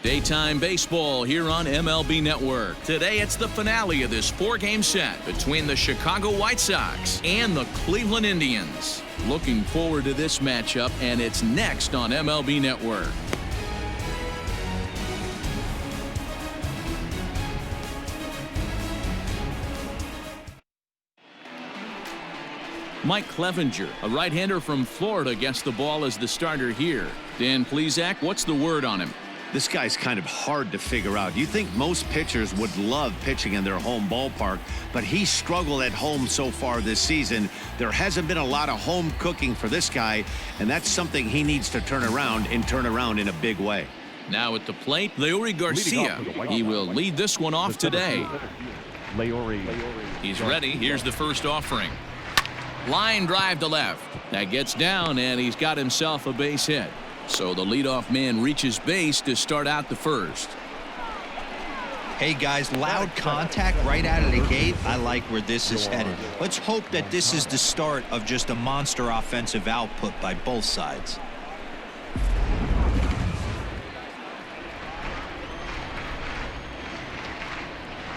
Daytime baseball here on MLB Network. Today, it's the finale of this four-game set between the Chicago White Sox and the Cleveland Indians. Looking forward to this matchup, and it's next on MLB Network. Mike Clevenger, a right-hander from Florida, gets the ball as the starter here. Dan Plesac, what's the word on him? This guy's kind of hard to figure out. You think most pitchers would love pitching in their home ballpark, but he struggled at home so far this season. There hasn't been a lot of home cooking for this guy, and that's something he needs to turn around in a big way. Now at the plate, Leury Garcia. He will lead this one off today. He's ready. Here's the first offering. Line drive to left. That gets down, and he's got himself a base hit. So the leadoff man reaches base to start out the first. Hey guys, loud contact right out of the gate. I like where this is headed. Let's hope that this is the start of just a monster offensive output by both sides.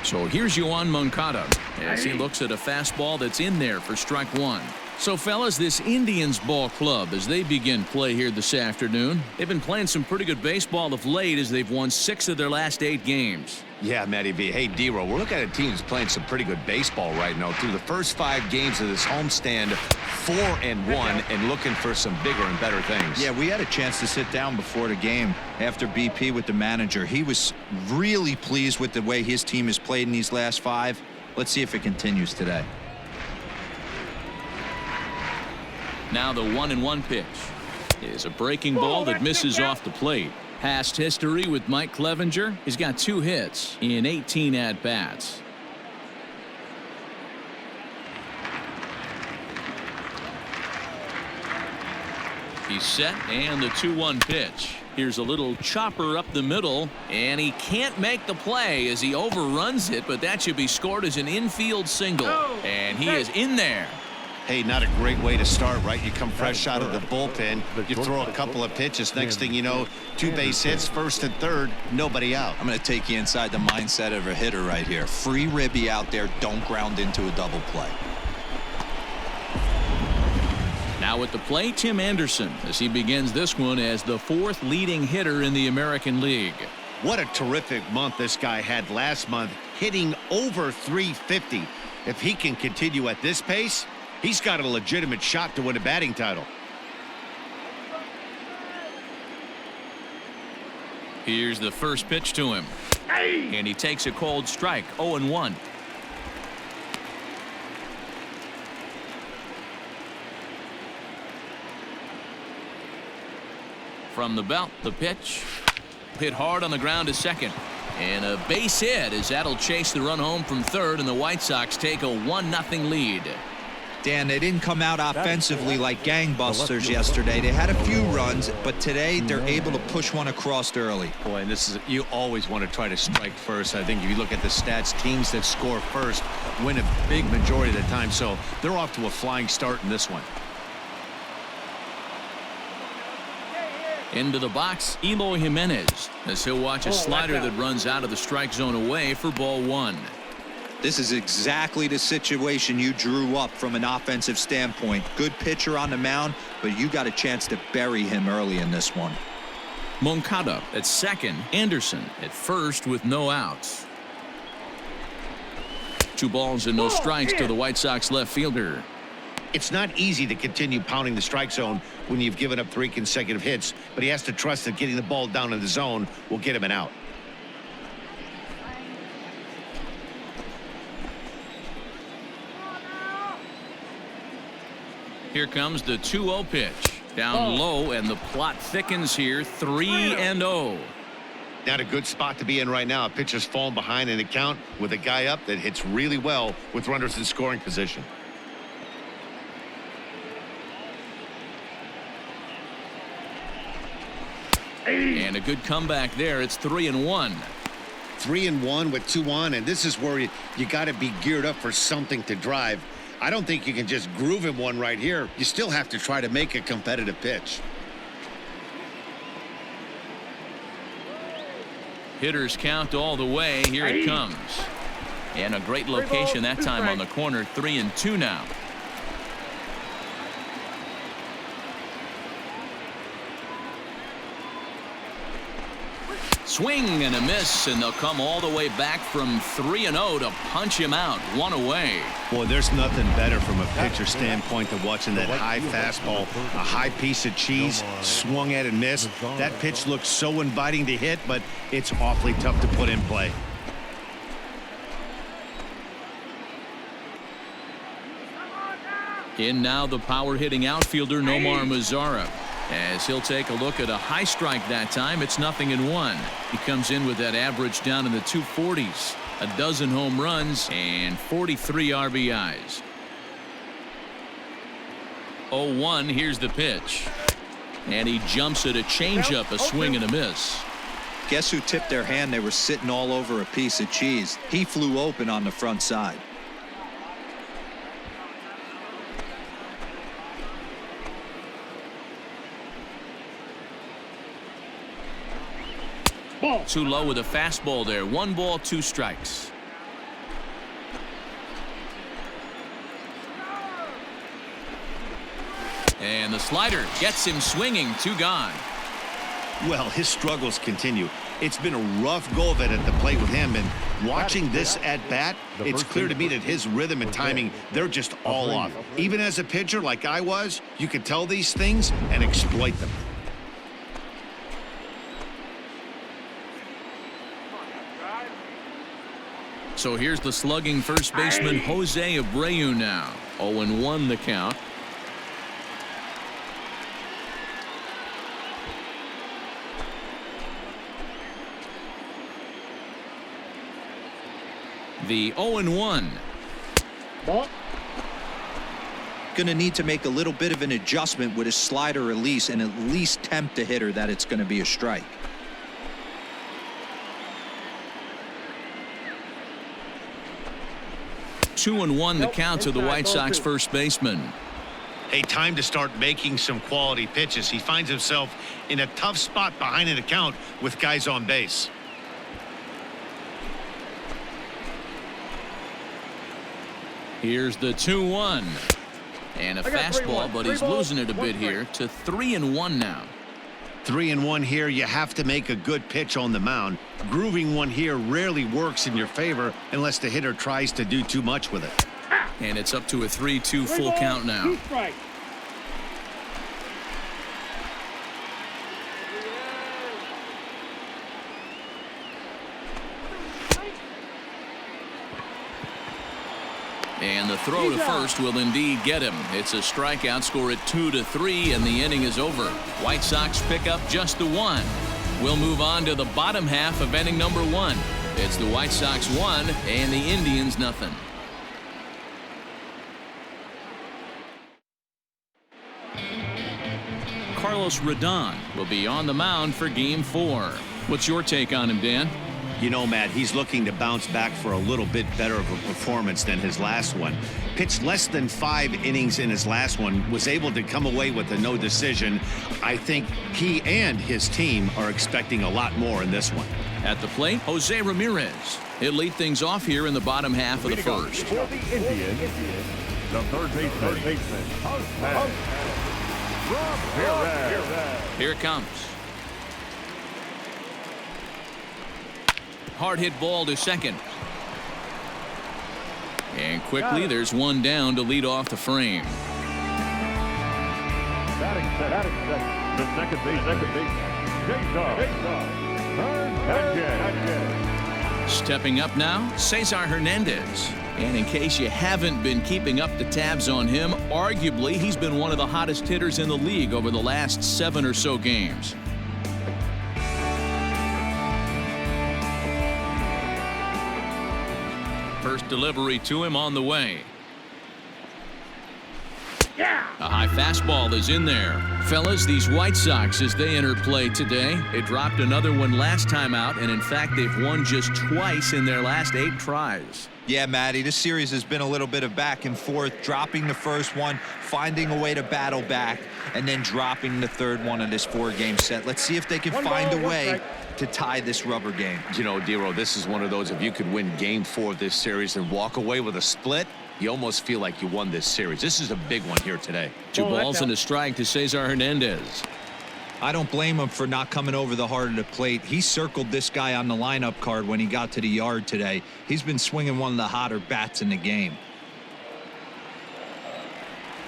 So here's Yoan Moncada as he looks at a fastball that's in there for strike one. So, fellas, this Indians ball club, as they begin play here this afternoon, they've been playing some pretty good baseball of late as they've won 6 of their last 8 games. Yeah, Matty V. Hey, D-Row, we're looking at a team that's playing some pretty good baseball right now. Through the first 5 games of this homestand, 4-1, and looking for some bigger and better things. Yeah, we had a chance to sit down before the game after BP with the manager. He was really pleased with the way his team has played in these last 5. Let's see if it continues today. Now the 1-1 pitch is a breaking ball that misses off the plate. Past history with Mike Clevenger. He's got 2 hits in 18 at-bats. He's set, and the 2-1 pitch. Here's a little chopper up the middle, and he can't make the play as he overruns it, but that should be scored as an infield single. And he is in there. Hey, not a great way to start, right? You come fresh out of the bullpen, you throw a couple of pitches, next thing you know, 2 base hits, first and third, nobody out. I'm going to take you inside the mindset of a hitter right here. Free ribby out there, don't ground into a double play. Now at the plate, Tim Anderson, as he begins this one as the 4th leading hitter in the American League. What a terrific month this guy had last month, hitting over 350. If he can continue at this pace, he's got a legitimate shot to win a batting title. Here's the first pitch to him. And he takes a cold strike, 0-1. From the belt, the pitch. Hit hard on the ground to second. And a base hit as that'll chase the run home from third, and the White Sox take a 1-0 lead. Dan, they didn't come out offensively like gangbusters yesterday. They had a few runs, but today they're able to push one across early. Boy, and this is, you always want to try to strike first. I think if you look at the stats, teams that score first win a big majority of the time. So they're off to a flying start in this one. Into the box, Eloy Jimenez, as he'll watch a slider that runs out of the strike zone away for ball 1. This is exactly the situation you drew up from an offensive standpoint. Good pitcher on the mound, but you got a chance to bury him early in this one. Moncada at second, Anderson at first with no outs. 2 balls and no strikes to the White Sox left fielder. It's not easy to continue pounding the strike zone when you've given up 3 consecutive hits, but he has to trust that getting the ball down in the zone will get him an out. Here comes the 2-0 pitch. Down low, and the plot thickens here, 3-0. Not a good spot to be in right now. A pitcher's falling behind in the count with a guy up that hits really well with runners in scoring position. And a good comeback there. It's 3-1. 3-1 with 2 on, and this is where you got to be geared up for something to drive. I don't think you can just groove him one right here. You still have to try to make a competitive pitch. Hitters count all the way. Here it comes. And a great location that time on the corner. 3-2 now. Swing and a miss, and they'll come all the way back from 3-0 to punch him out. 1 away. Boy, there's nothing better from a pitcher standpoint than watching that high fastball, a high piece of cheese, swung at and missed. That pitch looks so inviting to hit, but it's awfully tough to put in play. In now the power-hitting outfielder Nomar Mazara. As he'll take a look at a high strike that time. It's 0-1. He comes in with that average down in the 240s. A dozen home runs and 43 RBIs. 0-1. Here's the pitch. And he jumps at a changeup, a swing and a miss. Guess who tipped their hand? They were sitting all over a piece of cheese. He flew open on the front side. Too low with a fastball there. 1 ball, 2 strikes. And the slider gets him swinging. 2 gone. Well, his struggles continue. It's been a rough go of it at the plate with him, and watching this at bat, it's clear to me that his rhythm and timing, they're just all off. Even as a pitcher like I was, you could tell these things and exploit them. So here's the slugging first baseman Jose Abreu now. 0-1 the count. The 0-1. Going to need to make a little bit of an adjustment with his slider release and at least tempt the hitter that it's going to be a strike. 2-1 the count to the White Sox first baseman. Hey, time to start making some quality pitches. He finds himself in a tough spot behind an account with guys on base. Here's the 2-1. And a fastball, but he's losing it a bit here to 3-1 now. 3-1 here. You have to make a good pitch on the mound. Grooving one here rarely works in your favor unless the hitter tries to do too much with it. And it's up to a 3-2 full count now. And the throw to first will indeed get him. It's a strikeout, score at 2-3, and the inning is over. White Sox pick up just the 1. We'll move on to the bottom half of inning number 1. It's the White Sox 1 and the Indians nothing. Carlos Rodon will be on the mound for Game 4. What's your take on him, Dan? You know, Matt, he's looking to bounce back for a little bit better of a performance than his last one. Pitched less than 5 innings in his last one, was able to come away with a no decision. I think he and his team are expecting a lot more in this one. At the plate, Jose Ramirez. He'll lead things off here in the bottom half of the first. For the Indians, the third baseman, Here it comes. Hard hit ball to second. And quickly there's one down to lead off the frame. Batting second. The second base. Stepping up now, Cesar Hernandez. And in case you haven't been keeping up the tabs on him, arguably he's been one of the hottest hitters in the league over the last 7 or so games. First delivery to him on the way. A high fastball is in there. Fellas, these White Sox, as they enter play today, they dropped another one last time out, and in fact they've won just twice in their last 8 tries. Yeah, Matty, this series has been a little bit of back and forth, dropping the first one, finding a way to battle back, and then dropping the third one in this 4-game set. Let's see if they can find a way to tie this rubber game. You know, Dero, this is one of those, if you could win game 4 of this series and walk away with a split, you almost feel like you won this series. This is a big one here today. 2 balls and a strike to Cesar Hernandez. I don't blame him for not coming over the heart of the plate. He circled this guy on the lineup card when he got to the yard today. He's been swinging one of the hotter bats in the game.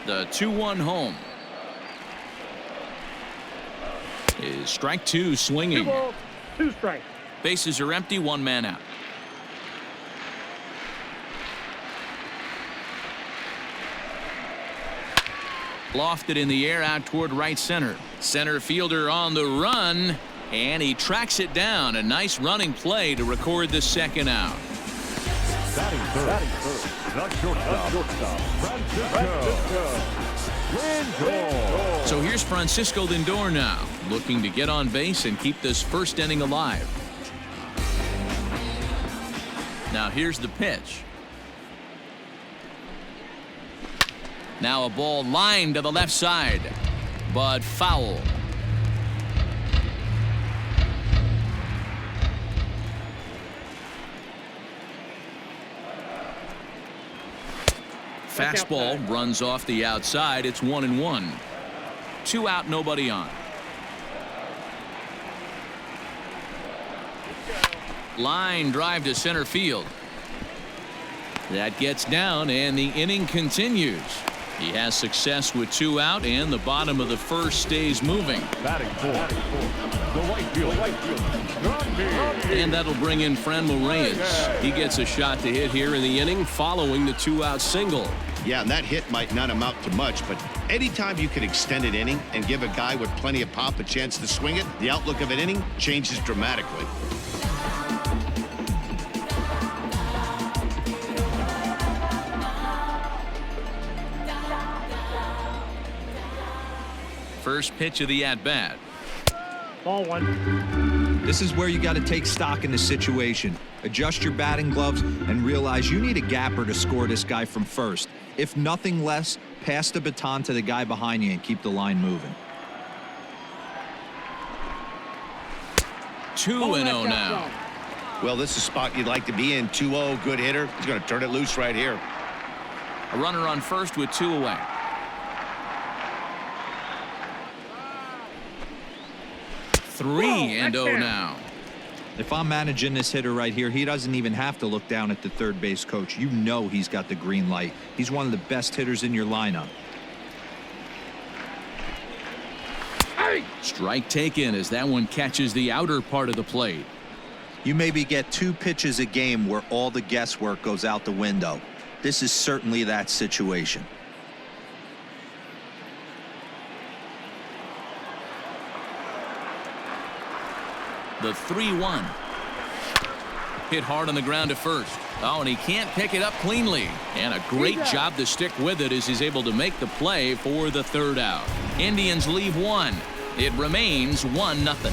The 2-1 home. Is strike 2 swinging. 2 balls, 2 strikes. Bases are empty, 1 man out. Lofted in the air out toward right center. Center fielder on the run, and he tracks it down. A nice running play to record the second out. Batting third. The shortstop. Francisco Lindor. So here's Francisco Lindor now, looking to get on base and keep this first inning alive. Now here's the pitch. Now a ball lined to the left side, but foul. Fastball runs off the outside. It's 1-1. 2 out, nobody on. Line drive to center field. That gets down, and the inning continues. He has success with 2 out, and the bottom of the first stays moving. Batting fourth. The right field. And that'll bring in Franmil Reyes. He gets a shot to hit here in the inning following the 2-out single. Yeah, and that hit might not amount to much, but anytime you can extend an inning and give a guy with plenty of pop a chance to swing it, the outlook of an inning changes dramatically. First pitch of the at-bat. Ball 1. This is where you got to take stock in the situation. Adjust your batting gloves and realize you need a gapper to score this guy from first. If nothing less, pass the baton to the guy behind you and keep the line moving. 2-0 now. Well, this is a spot you'd like to be in. 2-0, good hitter. He's going to turn it loose right here. A runner on first with 2 away. Three and 0 now. If I'm managing this hitter right here, he doesn't even have to look down at the third base coach. You know he's got the green light. He's one of the best hitters in your lineup. Strike taken as that one catches the outer part of the plate. You maybe get 2 pitches a game where all the guesswork goes out the window. This is certainly that situation. The 3-1. Hit hard on the ground to first. Oh, and he can't pick it up cleanly. And a great job to stick with it as he's able to make the play for the 3rd out. Indians leave 1. It remains 1-0.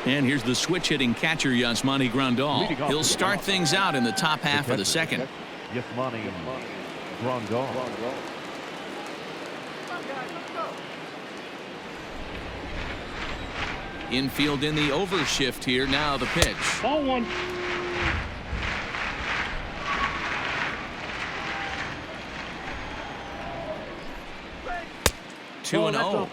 And here's the switch-hitting catcher, Yasmani Grandal. He'll start things out in the top half of the second. Yasmani Grandal. Infield in the overshift here. Now the pitch. Ball 1. Two and 0.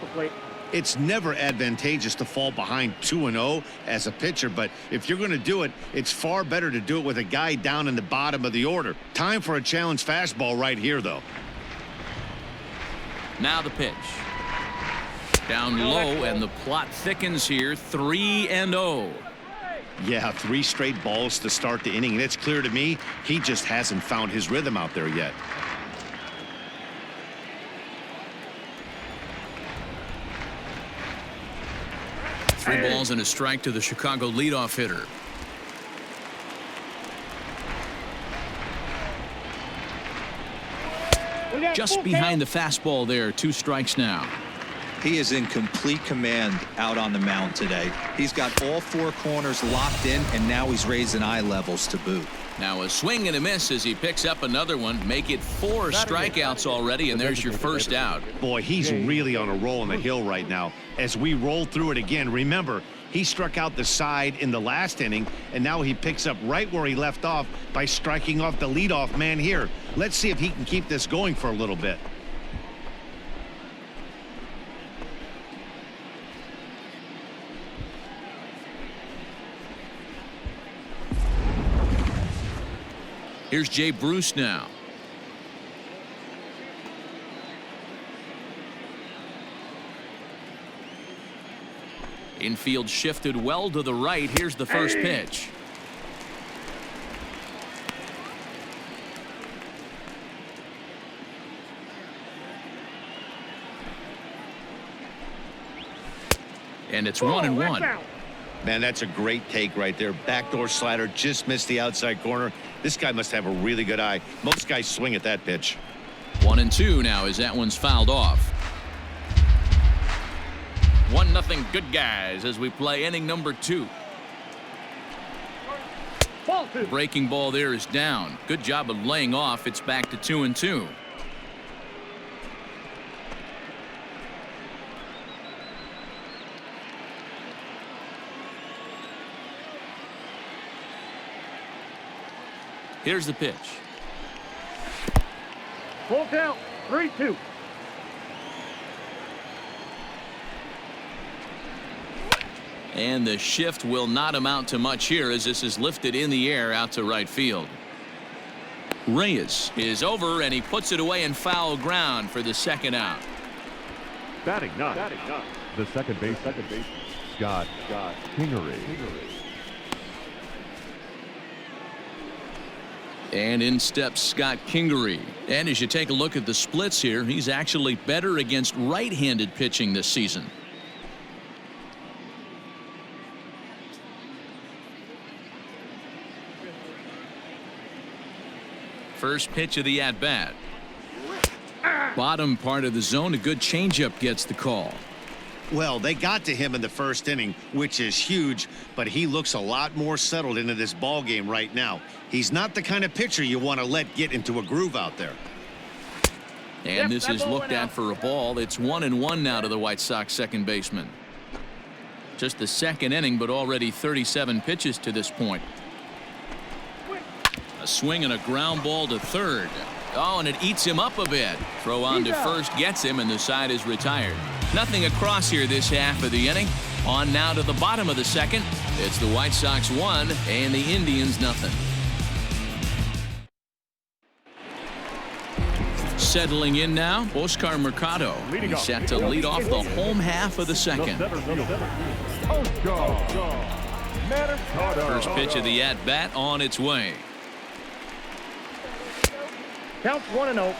It's never advantageous to fall behind 2-0 as a pitcher, but if you're going to do it, it's far better to do it with a guy down in the bottom of the order. Time for a challenge fastball right here, though. Now the pitch. Down low, and the plot thickens here. 3-0. Yeah, 3 straight balls to start the inning, and it's clear to me he just hasn't found his rhythm out there yet. Three balls and a strike to the Chicago leadoff hitter. Just behind the fastball there. 2 strikes now. He is in complete command out on the mound today. He's got all 4 corners locked in, and now he's raising eye levels to boot. Now a swing and a miss as he picks up another one. Make it 4 strikeouts already, and there's your first out. Boy, he's really on a roll on the hill right now. As we roll through it again, remember, he struck out the side in the last inning, and now he picks up right where he left off by striking off the leadoff man here. Let's see if he can keep this going for a little bit. Here's Jay Bruce now. Infield shifted well to the right. Here's the first pitch. And it's 1-1. Man, that's a great take right there. Backdoor slider, just missed the outside corner. This guy must have a really good eye. Most guys swing at that pitch. 1-2 now as that one's fouled off. 1-0 good guys as we play inning number 2. Breaking ball there is down. Good job of laying off. It's back to 2-2. Here's the pitch. Full count, 3-2. And the shift will not amount to much here as this is lifted in the air out to right field. Reyes is over and he puts it away in foul ground for the second out. Batting nine. The second base. Scott Kingery. And in steps Scott Kingery. And as you take a look at the splits here, he's actually better against right-handed pitching this season. First pitch of the at-bat. Bottom part of the zone, a good changeup gets the call. Well, they got to him in the first inning, which is huge, but he looks a lot more settled into this ball game right now. He's not the kind of pitcher you want to let get into a groove out there. And this is looked at for a ball. It's 1-1 now to the White Sox second baseman. Just the second inning, but already 37 pitches to this point. A swing and a ground ball to third. Oh, and it eats him up a bit. Throw on to first gets him, and the side is retired. Nothing across here this half of the inning. On now to the bottom of the second. It's the White Sox 1 and the Indians nothing. Settling in now, Oscar Mercado. He's set to lead off the home half of the second. First pitch of the at-bat on its way. Counts 1-0.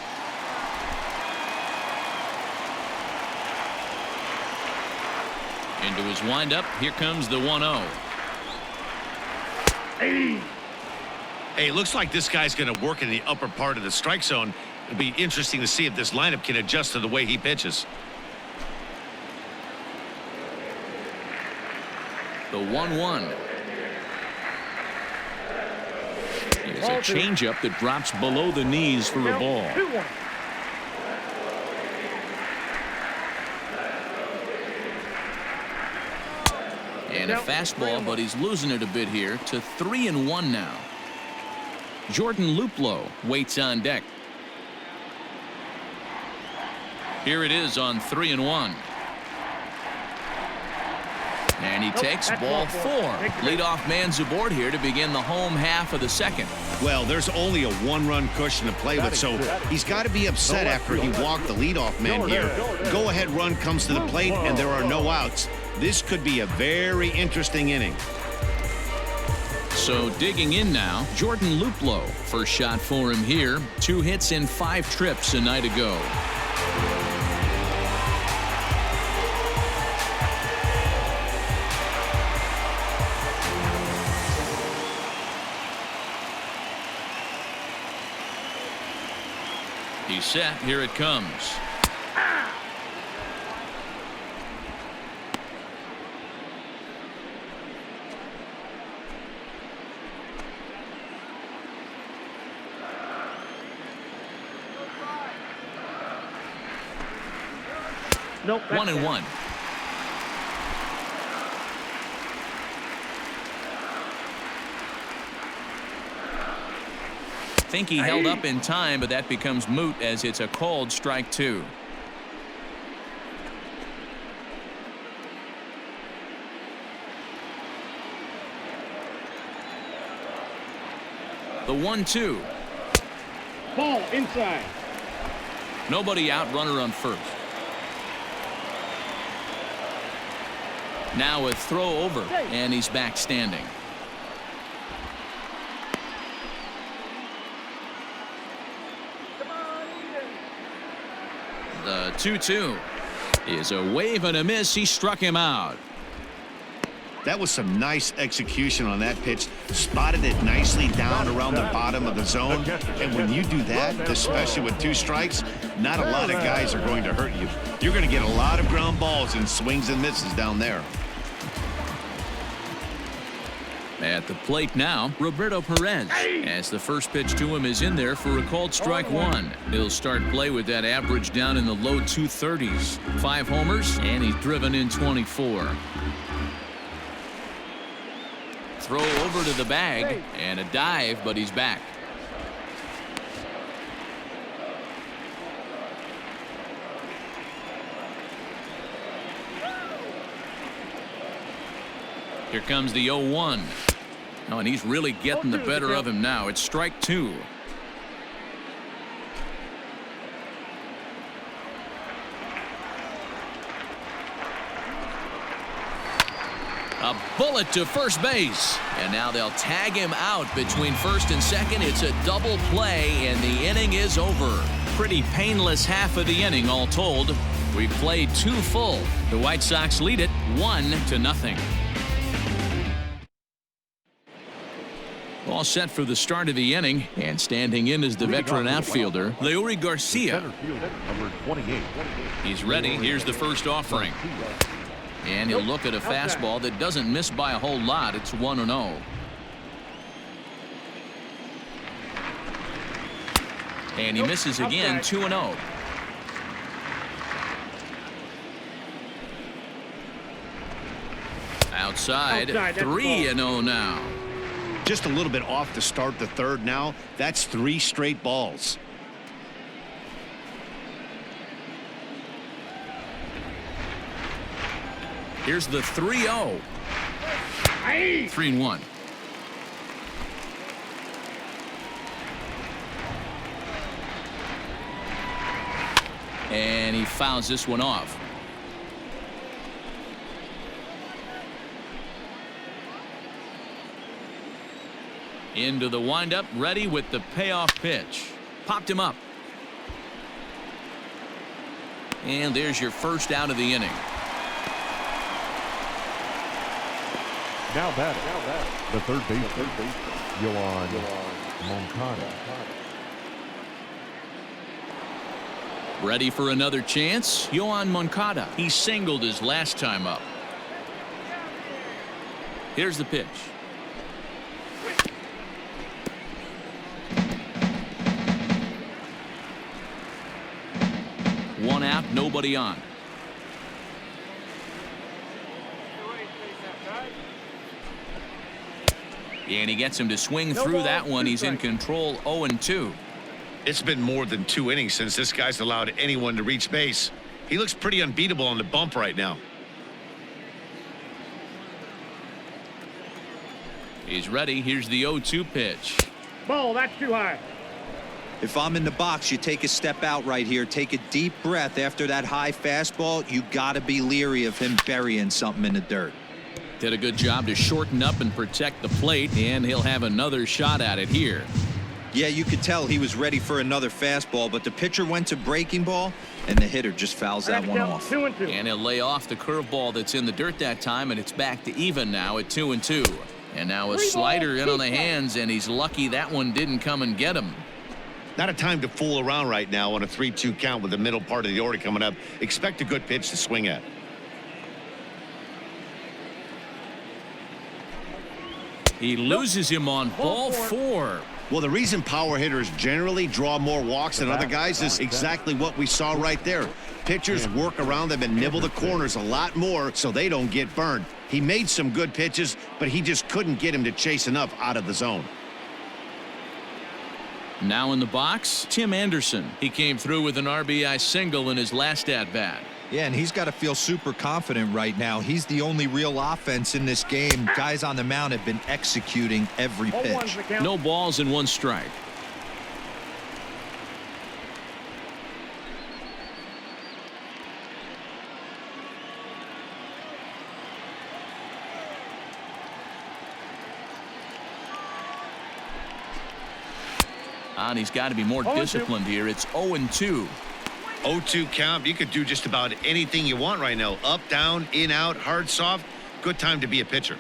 Into his windup. Here comes the 1-0. Hey, looks like this guy's going to work in the upper part of the strike zone. It'll be interesting to see if this lineup can adjust to the way he pitches. The 1-1. Here's a changeup that drops below the knees for a ball. 2-1. And a fastball, but he's losing it a bit here to 3-1 now. Jordan Luplow waits on deck. Here it is on 3-1. And he takes ball 4. Leadoff man's aboard here to begin the home half of the second. Well, there's only a 1-run cushion to play with, so he's got to be upset after he walked the leadoff man here. Go-ahead run comes to the plate, and there are no outs. This could be a very interesting inning. So digging in now, Jordan Luplow. First shot for him here. 2 hits in 5 trips a night ago. He's set. Here it comes. Nope. 1-1. Think he held up in time, but that becomes moot as it's a called strike 2. The 1-2. Ball inside. Nobody out, runner on first. Now a throw over, and he's back standing. The 2-2 is a wave and a miss. He struck him out. That was some nice execution on that pitch. Spotted it nicely down around the bottom of the zone. And when you do that, especially with 2 strikes, not a lot of guys are going to hurt you. You're going to get a lot of ground balls and swings and misses down there. At the plate now, Roberto Perez, as the first pitch to him is in there for a called strike 1. He'll start play with that average down in the low 230s. 5 homers, and he's driven in 24. Throw over to the bag, and a dive, but he's back. Here comes the 0-1. Oh, and he's really getting the better of him now. It's strike 2. A bullet to first base. And now they'll tag him out between first and second. It's a double play, and the inning is over. Pretty painless half of the inning, all told. We've played 2 full. The White Sox lead it 1-0. All set for the start of the inning, and standing in is the veteran outfielder, Leury Garcia. Number 28. He's ready. Here's the first offering. And he'll look at a fastball that doesn't miss by a whole lot. It's 1-0. And he misses again, 2-0. Outside, 3-0 now. Just a little bit off to start the third now. That's 3 straight balls. Here's the 3-0. 3-1. And he fouls this one off. Into the windup, ready with the payoff pitch. Popped him up. And there's your first out of the inning. Now batting. The third baseman, Yoan Moncada. Ready for another chance? Yoan Moncada. He singled his last time up. Here's the pitch. One out, nobody on. And he gets him to swing through that one. He's in control, 0-2. It's been more than 2 innings since this guy's allowed anyone to reach base. He looks pretty unbeatable on the bump right now. He's ready. Here's the 0-2 pitch. Ball, that's too high. If I'm in the box, you take a step out right here. Take a deep breath after that high fastball. You got to be leery of him burying something in the dirt. Did a good job to shorten up and protect the plate, and he'll have another shot at it here. Yeah, you could tell he was ready for another fastball, but the pitcher went to breaking ball, and the hitter just fouls that one off. 2-2. And he'll lay off the curveball that's in the dirt that time, and it's back to even now at 2-2. And now a slider in on the hands, and he's lucky that one didn't come and get him. Not a time to fool around right now on a 3-2 count with the middle part of the order coming up. Expect a good pitch to swing at. He loses him on ball 4. Well, the reason power hitters generally draw more walks than other guys is exactly what we saw right there. Pitchers work around them and nibble the corners a lot more so they don't get burned. He made some good pitches, but he just couldn't get him to chase enough out of the zone. Now in the box, Tim Anderson. He came through with an RBI single in his last at-bat. Yeah, and he's got to feel super confident right now. He's the only real offense in this game. Guys on the mound have been executing every pitch. No balls and 1 strike. And he's got to be more disciplined here. It's 0-2. 0-2 count. You could do just about anything you want right now. Up, down, in, out, hard, soft. Good time to be a pitcher.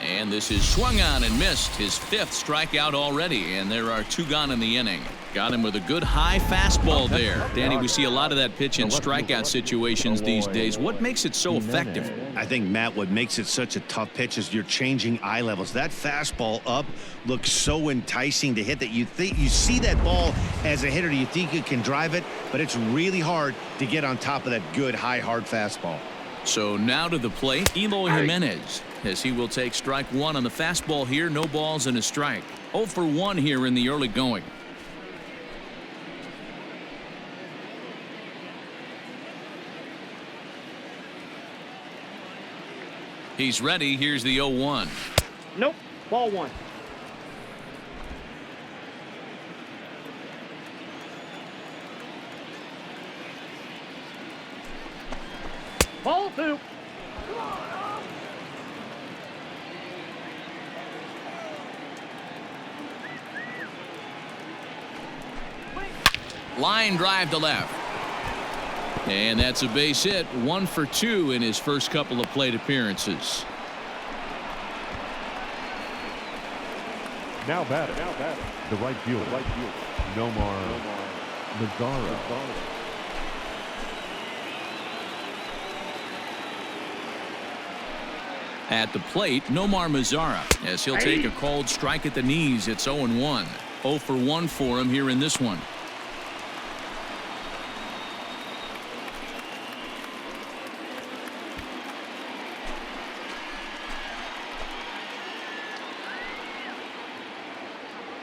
And this is swung on and missed. His 5th strikeout already, and there are 2 gone in the inning. Got him with a good high fastball there. Danny, we see a lot of that pitch in strikeout situations these days. What makes it so effective? I think, Matt, what makes it such a tough pitch is you're changing eye levels. That fastball up looks so enticing to hit that you see that ball as a hitter, you think you can drive it, but it's really hard to get on top of that good high hard fastball. So now to the plate, Eloy Jimenez, as he will take strike 1 on the fastball here. No balls and a strike. 0 for 1 here in the early going. He's ready. Here's the 0-1. Nope. Ball 1. Ball 2. Line drive to left. And that's a base hit. 1 for 2 in his first couple of plate appearances. Now batting. The right fielder. Nomar Mazara. At the plate, Nomar Mazara, as he'll take a called strike at the knees. It's 0-1. 0 for 1 for him here in this one.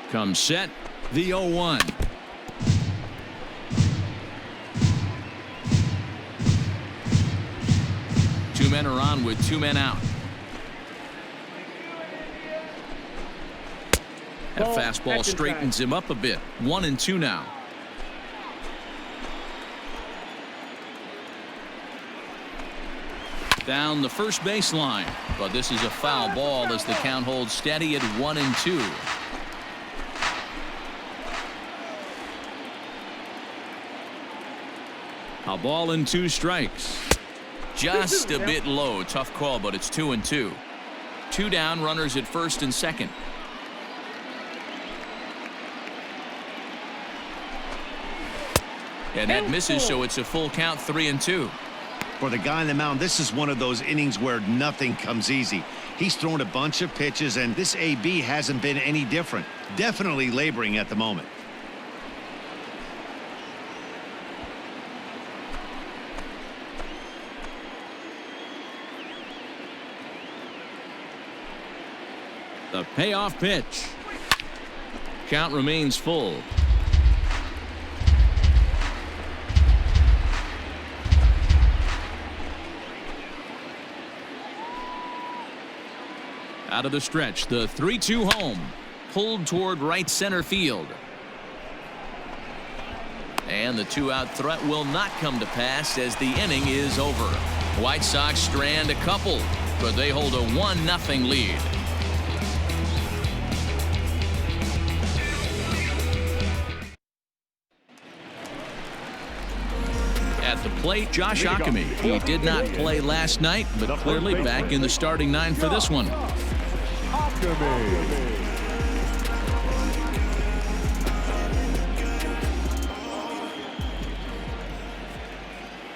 Comes set, the 0-1. Two men are on with 2 men out. That fastball straightens him up a bit. 1-2 now. Down the first baseline, but this is a foul ball as the count holds steady at 1-2. A ball and 2 strikes. Just a bit low. Tough call, but it's 2-2. 2 down, runners at first and second. And that misses, so it's a full count, 3-2. For the guy on the mound, this is one of those innings where nothing comes easy. He's thrown a bunch of pitches, and this AB hasn't been any different. Definitely laboring at the moment. The payoff pitch. Count remains full. Out of the stretch, the 3-2 home. Pulled toward right center field. And the 2-out threat will not come to pass as the inning is over. White Sox strand a couple, but they hold a 1-0 lead. At the plate. plate, Josh Ockamy. He did not play last night, but clearly back in the starting 9 for this one.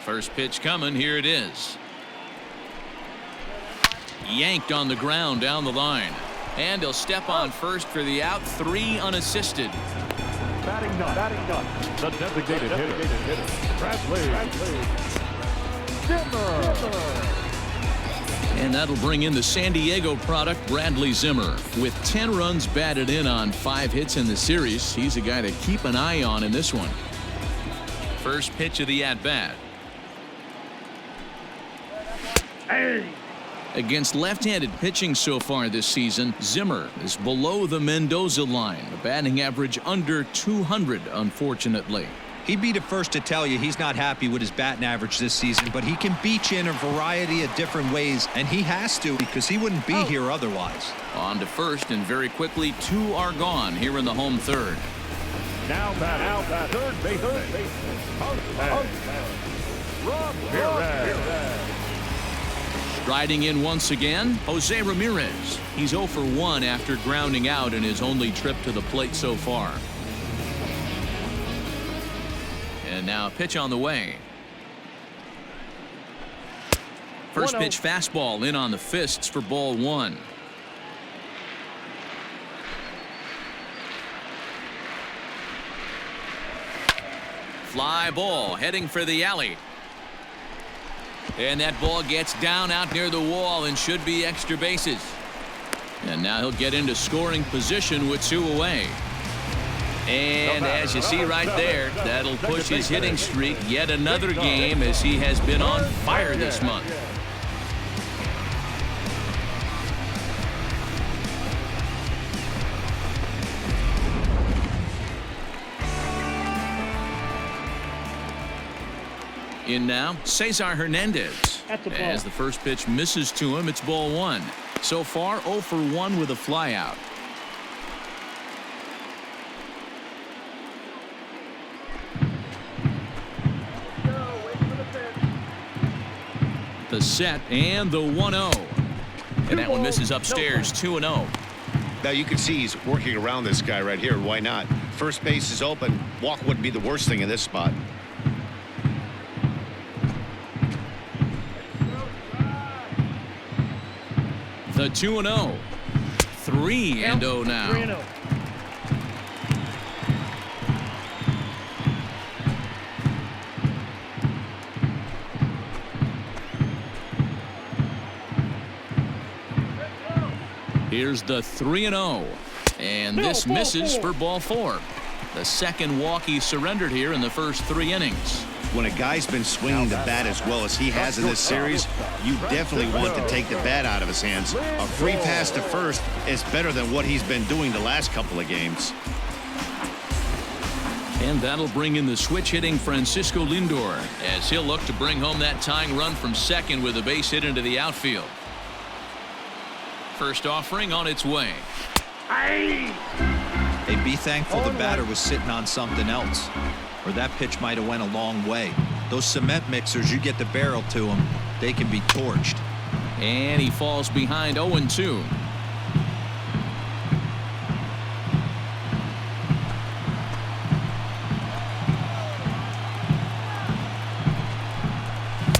First pitch coming. Here it is. Yanked on the ground down the line. And he'll step on first for the out. 3 unassisted. Batting done. The designated hitter. Bradley Zimmer. And that'll bring in the San Diego product, Bradley Zimmer. With 10 runs batted in on 5 hits in the series, he's a guy to keep an eye on in this one. First pitch of the at-bat. Against left-handed pitching so far this season, Zimmer is below the Mendoza line, a batting average under 200, unfortunately. He'd be the first to tell you he's not happy with his batting average this season, but he can beat you in a variety of different ways, and he has to because he wouldn't be here otherwise. On to first, and very quickly 2 are gone here in the home third. Now batting. Third baseman. Ramirez. Striding in once again, Jose Ramirez. He's 0 for 1 after grounding out in his only trip to the plate so far. And now a pitch on the way. First pitch fastball in on the fists for ball 1. Fly ball heading for the alley. And that ball gets down out near the wall and should be extra bases. And now he'll get into scoring position with 2 away. And as you see right there, that'll push his hitting streak yet another game as he has been on fire this month. In now, Cesar Hernandez. As the first pitch misses to him, it's ball 1. So far, 0 for 1 with a flyout. The set and the 1-0. And that one misses upstairs, 2-0. Now you can see he's working around this guy right here. Why not? First base is open. Walk wouldn't be the worst thing in this spot. The 2-0. 3-0 now. 3-0. Here's the 3-0. And this misses for ball 4. The second walk he surrendered here in the first 3 innings. When a guy's been swinging the bat as well as he has in this series, you definitely want to take the bat out of his hands. A free pass to first is better than what he's been doing the last couple of games. And that'll bring in the switch-hitting Francisco Lindor as he'll look to bring home that tying run from second with a base hit into the outfield. First offering on its way. Hey, be thankful the batter was sitting on something else, or that pitch might have went a long way. Those cement mixers, you get the barrel to them, they can be torched. And he falls behind 0-2.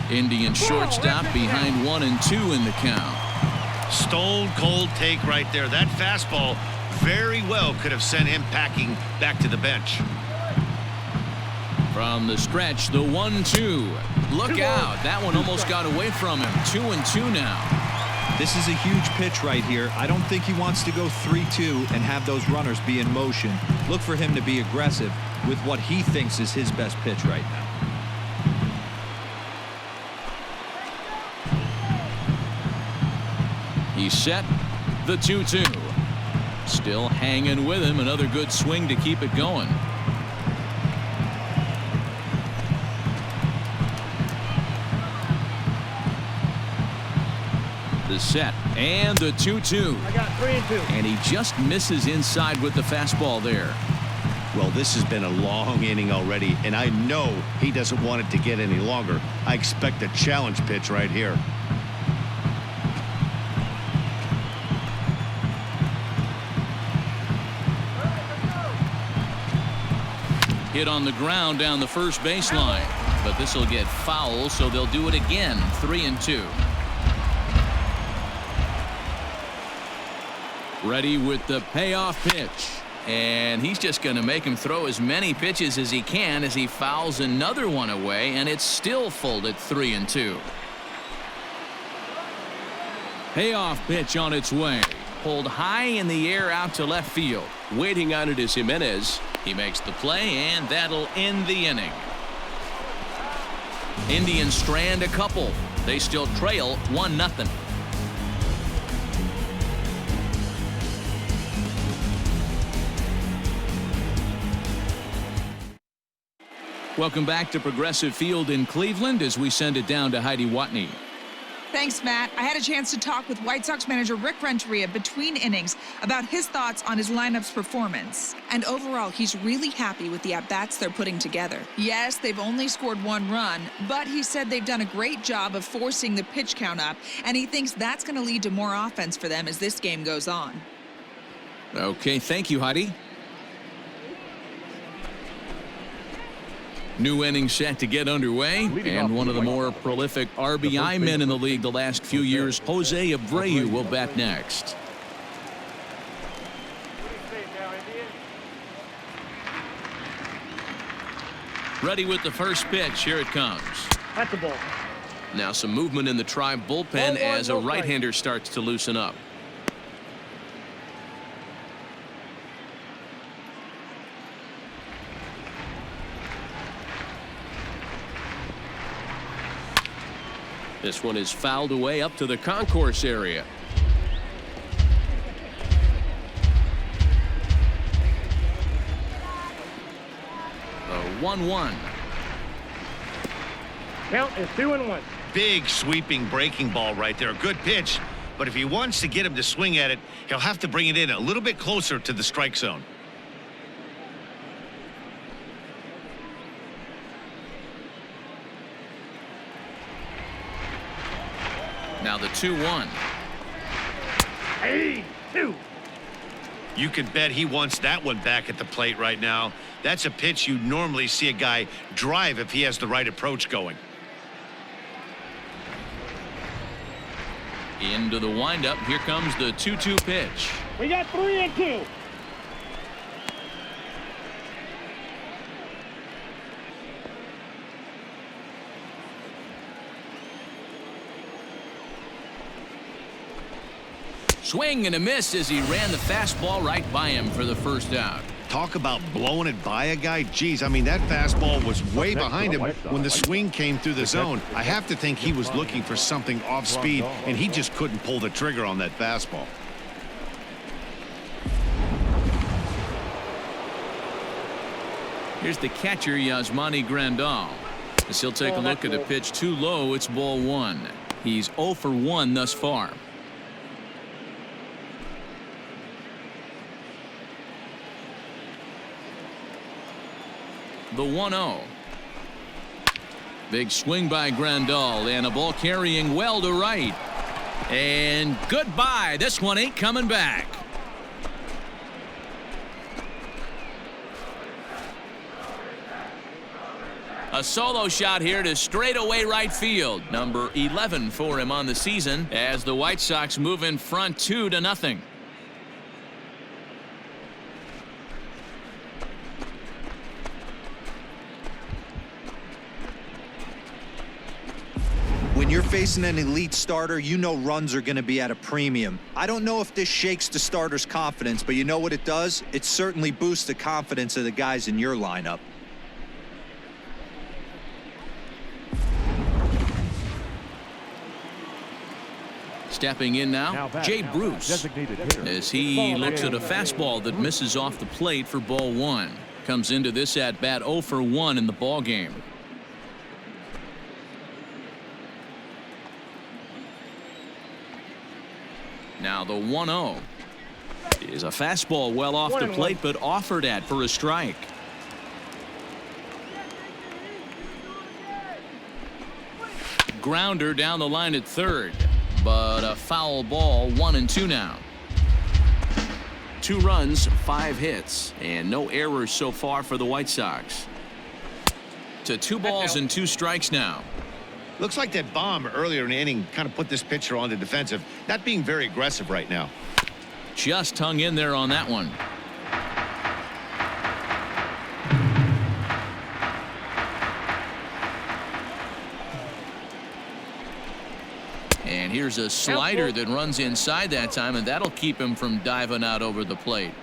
Indian shortstop behind 1-2 in the count. Stone cold take right there. That fastball very well could have sent him packing back to the bench. From the stretch, the 1-2. Look out. That one almost got away from him. 2-2 now. This is a huge pitch right here. I don't think he wants to go 3-2 and have those runners be in motion. Look for him to be aggressive with what he thinks is his best pitch right now. He's set. The 2-2. Still hanging with him. Another good swing to keep it going. The set and the 2-2. I got 3-2. And he just misses inside with the fastball there. Well, this has been a long inning already, and I know he doesn't want it to get any longer. I expect a challenge pitch right here. Hit on the ground down the first baseline, but this will get foul, so they'll do it again. 3-2. Ready with the payoff pitch. And he's just going to make him throw as many pitches as he can as he fouls another one away, and it's still folded 3-2. Payoff pitch on its way. Pulled high in the air out to left field. Waiting on it is Jimenez. He makes the play, and that'll end the inning. Indians strand a couple. They still trail 1-0. Welcome back to Progressive Field in Cleveland as we send it down to Heidi Watney. Thanks, Matt. I had a chance to talk with White Sox manager Rick Renteria between innings about his thoughts on his lineup's performance. And overall, he's really happy with the at-bats they're putting together. Yes, they've only scored 1 run, but he said they've done a great job of forcing the pitch count up, and he thinks that's going to lead to more offense for them as this game goes on. Okay, thank you, Heidi. New inning set to get underway, and one of the more prolific RBI men in the league the last few years, Jose Abreu, will bat next. Ready with the first pitch. Here it comes. That's the ball. Now some movement in the Tribe bullpen as a right-hander starts to loosen up. This one is fouled away up to the concourse area. The 1-1. Count is 2-1. Big sweeping breaking ball right there. Good pitch. But if he wants to get him to swing at it, he'll have to bring it in a little bit closer to the strike zone. Now the 2-1. Hey, 2. You can bet he wants that one back at the plate right now. That's a pitch you normally see a guy drive if he has the right approach going. Into the windup. Here comes the 2-2 pitch. We got 3-2. Swing and a miss as he ran the fastball right by him for the first out. Talk about blowing it by a guy. Geez, I mean, that fastball was way behind him when the swing came through the zone. I have to think he was looking for something off speed, and he just couldn't pull the trigger on that fastball. Here's the catcher, Yasmani Grandal. As he'll take a look at a pitch too low, it's ball 1. He's 0 for 1 thus far. The 1-0. Big swing by Grandal, and a ball carrying well to right. And goodbye. This one ain't coming back. A solo shot here to straightaway right field. Number 11 for him on the season as the White Sox move in front 2-0. When you're facing an elite starter, you know runs are going to be at a premium. I don't know if this shakes the starter's confidence, but you know what it does? It certainly boosts the confidence of the guys in your lineup. Stepping in now, Jay Bruce, as he looks at a fastball that misses off the plate for ball 1. Comes into this at-bat 0 for 1 in the ball game. Now the 1-0 is a fastball well off the plate, but offered at for a strike. Grounder down the line at third, but a foul ball. 1-2 now. 2 runs, 5 hits, and no errors so far for the White Sox. To 2 balls and 2 strikes now. Looks like that bomb earlier in the inning kind of put this pitcher on the defensive, not being very aggressive right now. Just hung in there on that one. And here's a slider that runs inside that time, and that'll keep him from diving out over the plate.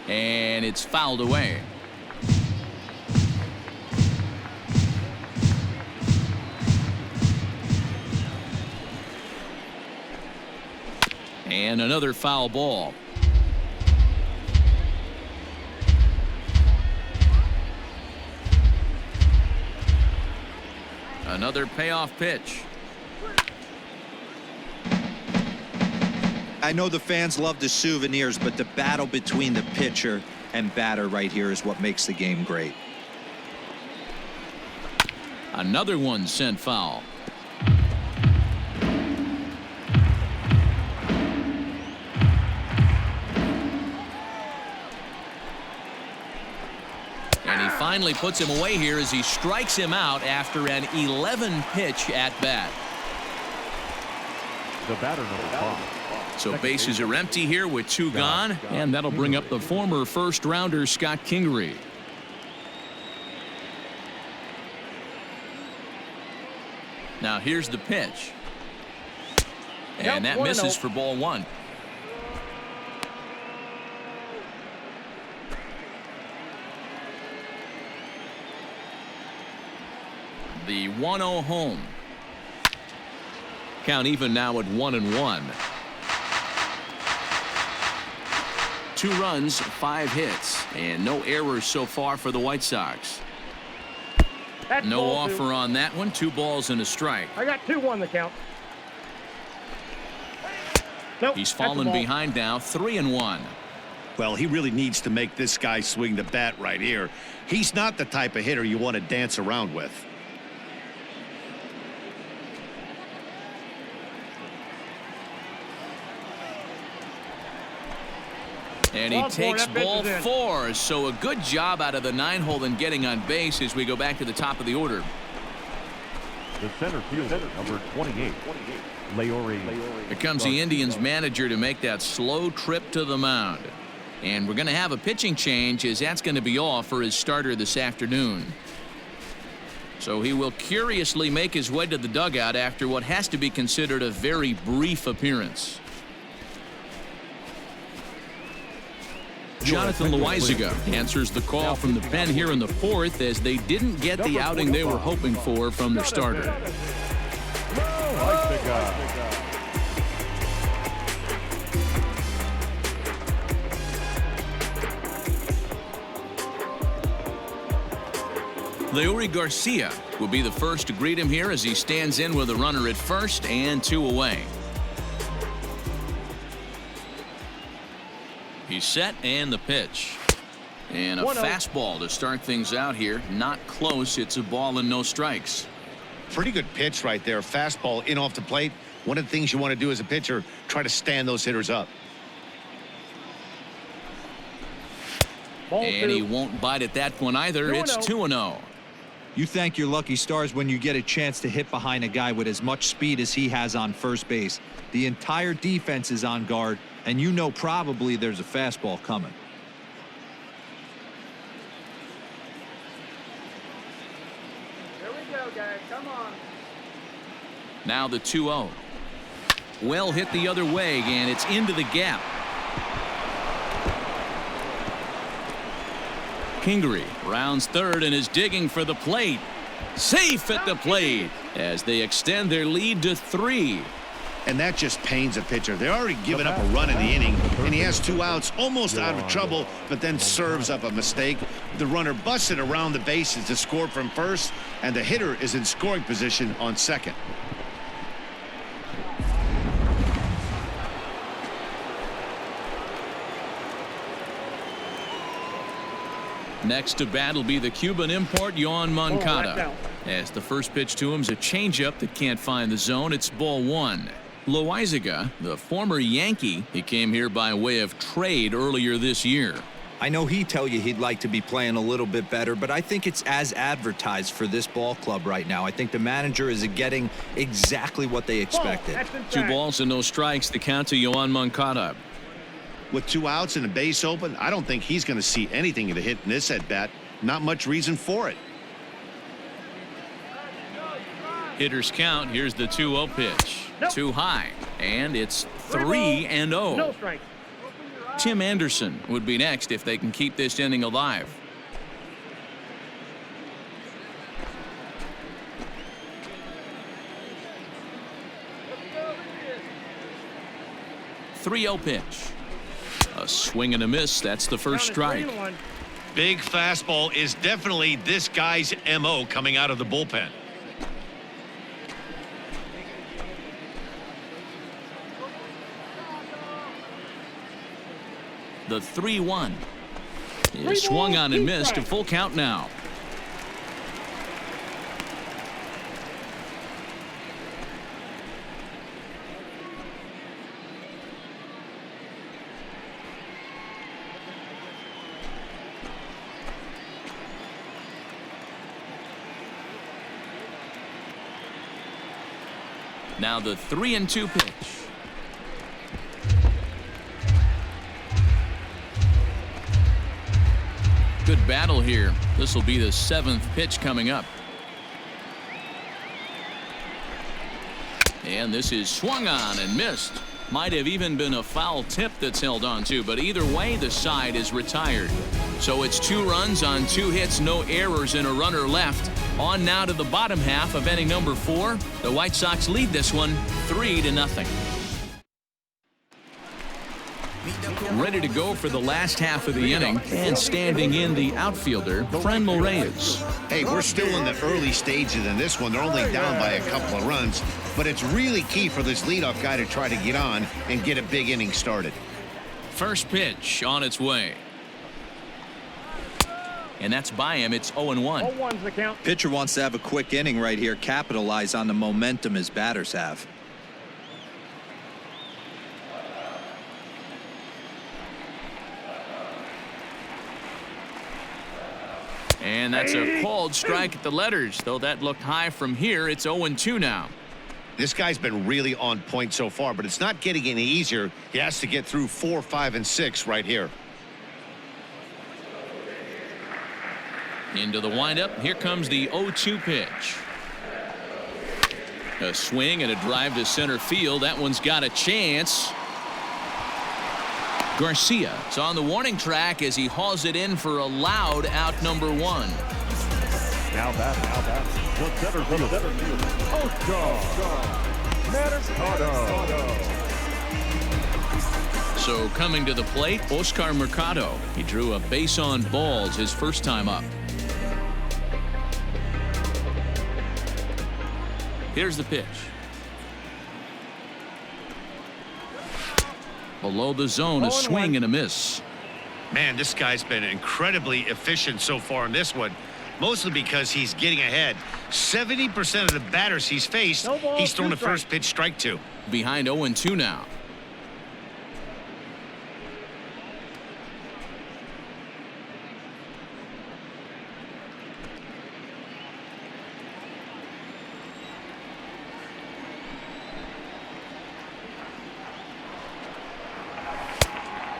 And it's fouled away. And another foul ball. Another payoff pitch. I know the fans love the souvenirs, but the battle between the pitcher and batter right here is what makes the game great. Another one sent foul. And he finally puts him away here as he strikes him out after an 11-pitch at bat. The batter, number 5. So bases are empty here with 2 gone, and that'll bring up the former first-rounder Scott Kingery. Now here's the pitch. And that misses for ball 1. The 1-0 home. Count even now at 1-1. 2 runs, 5 hits, and no errors so far for the White Sox. No offer on that one. 2 balls and a strike. I got 2-1 the count. Nope, he's fallen behind now, 3-1. Well, he really needs to make this guy swing the bat right here. He's not the type of hitter you want to dance around with. And he takes ball 4. So a good job out of the 9-hole in getting on base as we go back to the top of the order. The center fielder, number 28, Leori. Here comes the Indians manager to make that slow trip to the mound. And we're going to have a pitching change, as that's going to be all for his starter this afternoon. So he will curiously make his way to the dugout after what has to be considered a very brief appearance. Jonathan Loizaga answers the call from the pen here in the 4th, as they didn't get the outing they were hoping for from their starter. Leori Garcia will be the first to greet him here as he stands in with a runner at first and 2 away. He's set, and the pitch. And a fastball to start things out here. Not close. It's a ball and no strikes. Pretty good pitch right there. Fastball in off the plate. One of the things you want to do as a pitcher, try to stand those hitters up. And he won't bite at that one either. It's 2-0. You thank your lucky stars when you get a chance to hit behind a guy with as much speed as he has on first base. The entire defense is on guard, and you know probably there's a fastball coming. Here we go, guys. Come on. Now the 2-0. Well hit the other way, and it's into the gap. Kingery rounds third and is digging for the plate. Safe at the plate as they extend their lead to 3. And that just pains a pitcher. They're already given up a run in the inning, and he has 2 outs, almost out of trouble, but then serves up a mistake. The runner busted around the bases to score from first, and the hitter is in scoring position on second. Next to bat will be the Cuban import, Yoan Moncada. As the first pitch to him is a changeup that can't find the zone. It's ball 1. Loaizaga, the former Yankee, he came here by way of trade earlier this year. I know he'd tell you he'd like to be playing a little bit better, but I think it's as advertised for this ball club right now. I think the manager is getting exactly what they expected. 2 balls and no strikes. The count to Yoan Moncada. With 2 outs and a base open, I don't think he's going to see anything to hit in this at-bat. Not much reason for it. Hitters count. Here's the 2-0 pitch. Too high. And it's 3-0. No strike. Tim Anderson would be next if they can keep this inning alive. The 3-0 pitch. A swing and a miss. That's the first strike. Big fastball is definitely this guy's MO coming out of the bullpen. The 3-1 is swung on and missed. A full count now. Now the 3-2 pitch. Good battle here. This will be the 7th pitch coming up. And this is swung on and missed. Might have even been a foul tip that's held on to, but either way the side is retired. So it's 2 runs on 2 hits, no errors, and a runner left. On now to the bottom half of inning number 4. The White Sox lead this one 3-0. Ready to go for the last half of the inning, and standing in the outfielder, Franmil Reyes. Hey, we're still in the early stages in this one. They're only down by a couple of runs, but it's really key for this leadoff guy to try to get on and get a big inning started. First pitch on its way. And that's by him. It's 0-1. 0-1's the count. Pitcher wants to have a quick inning right here, capitalize on the momentum his batters have. And that's a called strike at the letters, though that looked high from here. It's 0-2 now. This guy's been really on point so far, but it's not getting any easier. He has to get through 4, 5, and 6 right here. Into the windup. Here comes the 0-2 pitch. A swing and a drive to center field. That one's got a chance. Garcia is on the warning track as he hauls it in for a loud out number 1. Now that. The center field. So coming to the plate, Oscar Mercado. He drew a base on balls his first time up. Here's the pitch. Below the zone, a swing and a miss. Man, this guy's been incredibly efficient so far in this one, mostly because he's getting ahead. 70% of the batters he's faced, he's thrown a first pitch strike to. Behind 0-2 now.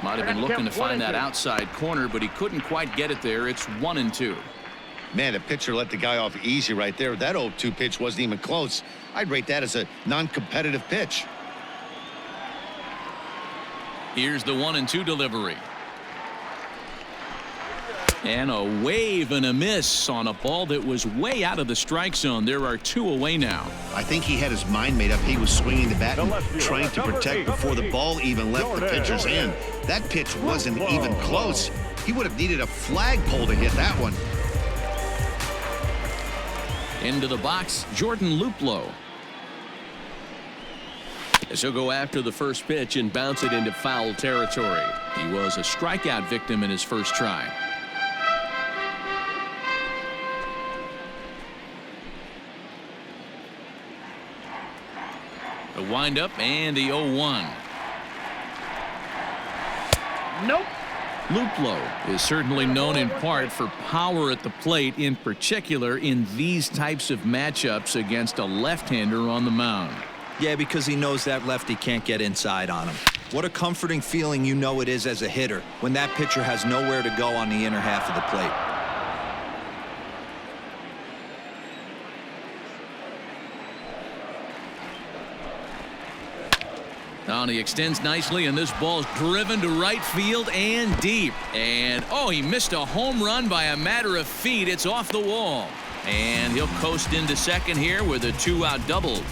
Might have been looking to find that outside corner, but he couldn't quite get it there. It's 1-2. Man, the pitcher let the guy off easy right there. That 0-2 pitch wasn't even close. I'd rate that as a non-competitive pitch. Here's the 1-2 delivery. And a wave and a miss on a ball that was way out of the strike zone. There are 2 away now. I think he had his mind made up. He was swinging the bat and trying to protect before the ball even left the pitcher's hand. That pitch wasn't even close. He would have needed a flagpole to hit that one. Into the box, Jordan Luplow. As he'll go after the first pitch and bounce it into foul territory. He was a strikeout victim in his first try. The windup and the 0-1. Nope. Luplow is certainly known in part for power at the plate, in particular in these types of matchups against a left-hander on the mound. Yeah, because he knows that lefty can't get inside on him. What a comforting feeling you know it is as a hitter when that pitcher has nowhere to go on the inner half of the plate. He extends nicely, and this ball's driven to right field and deep. And, oh, he missed a home run by a matter of feet. It's off the wall. And he'll coast into second here with a 2-out double.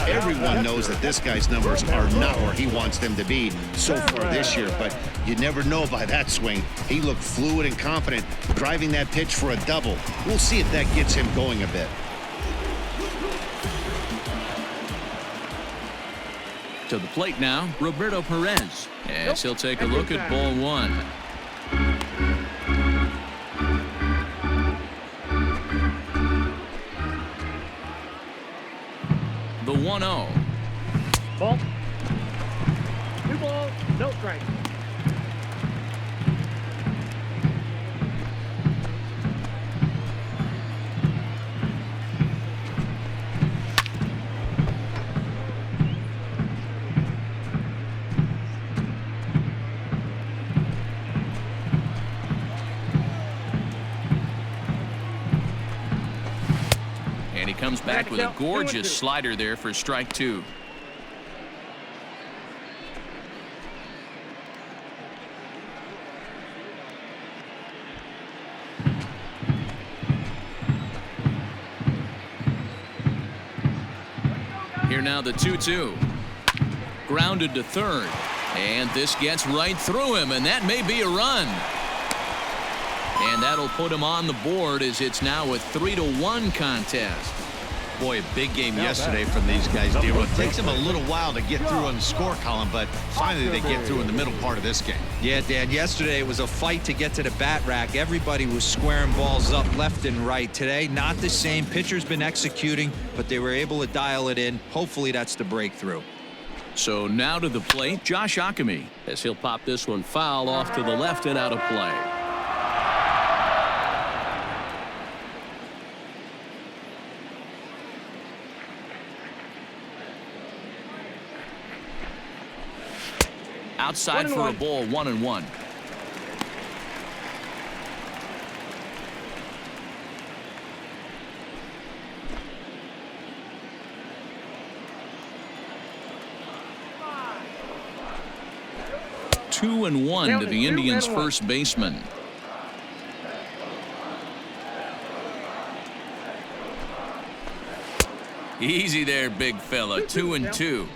Everyone knows that this guy's numbers are not where he wants them to be so far this year, but you never know by that swing. He looked fluid and confident, driving that pitch for a double. We'll see if that gets him going a bit. To the plate now, Roberto Perez. As he'll take a look at ball 1. The 1-0. Ball. 2 balls, no strikes. And he comes back with a gorgeous slider there for strike 2. Here now the 2-2. Grounded to third. And this gets right through him, and that may be a run. And that'll put him on the board as it's now a 3-1 contest. Boy, a big game yesterday from these guys, Dero. It takes them a little while to get through on the score column, but finally they get through in the middle part of this game. Yeah, Dan, yesterday it was a fight to get to the bat rack. Everybody was squaring balls up left and right. Today, not the same. Pitcher's been executing, but they were able to dial it in. Hopefully that's the breakthrough. So now to the plate, Josh Ockamy, as he'll pop this one foul off to the left and out of play. Outside for a ball, 1-1. Two and one to the Indians' first baseman. Easy there, big fella. 2-2.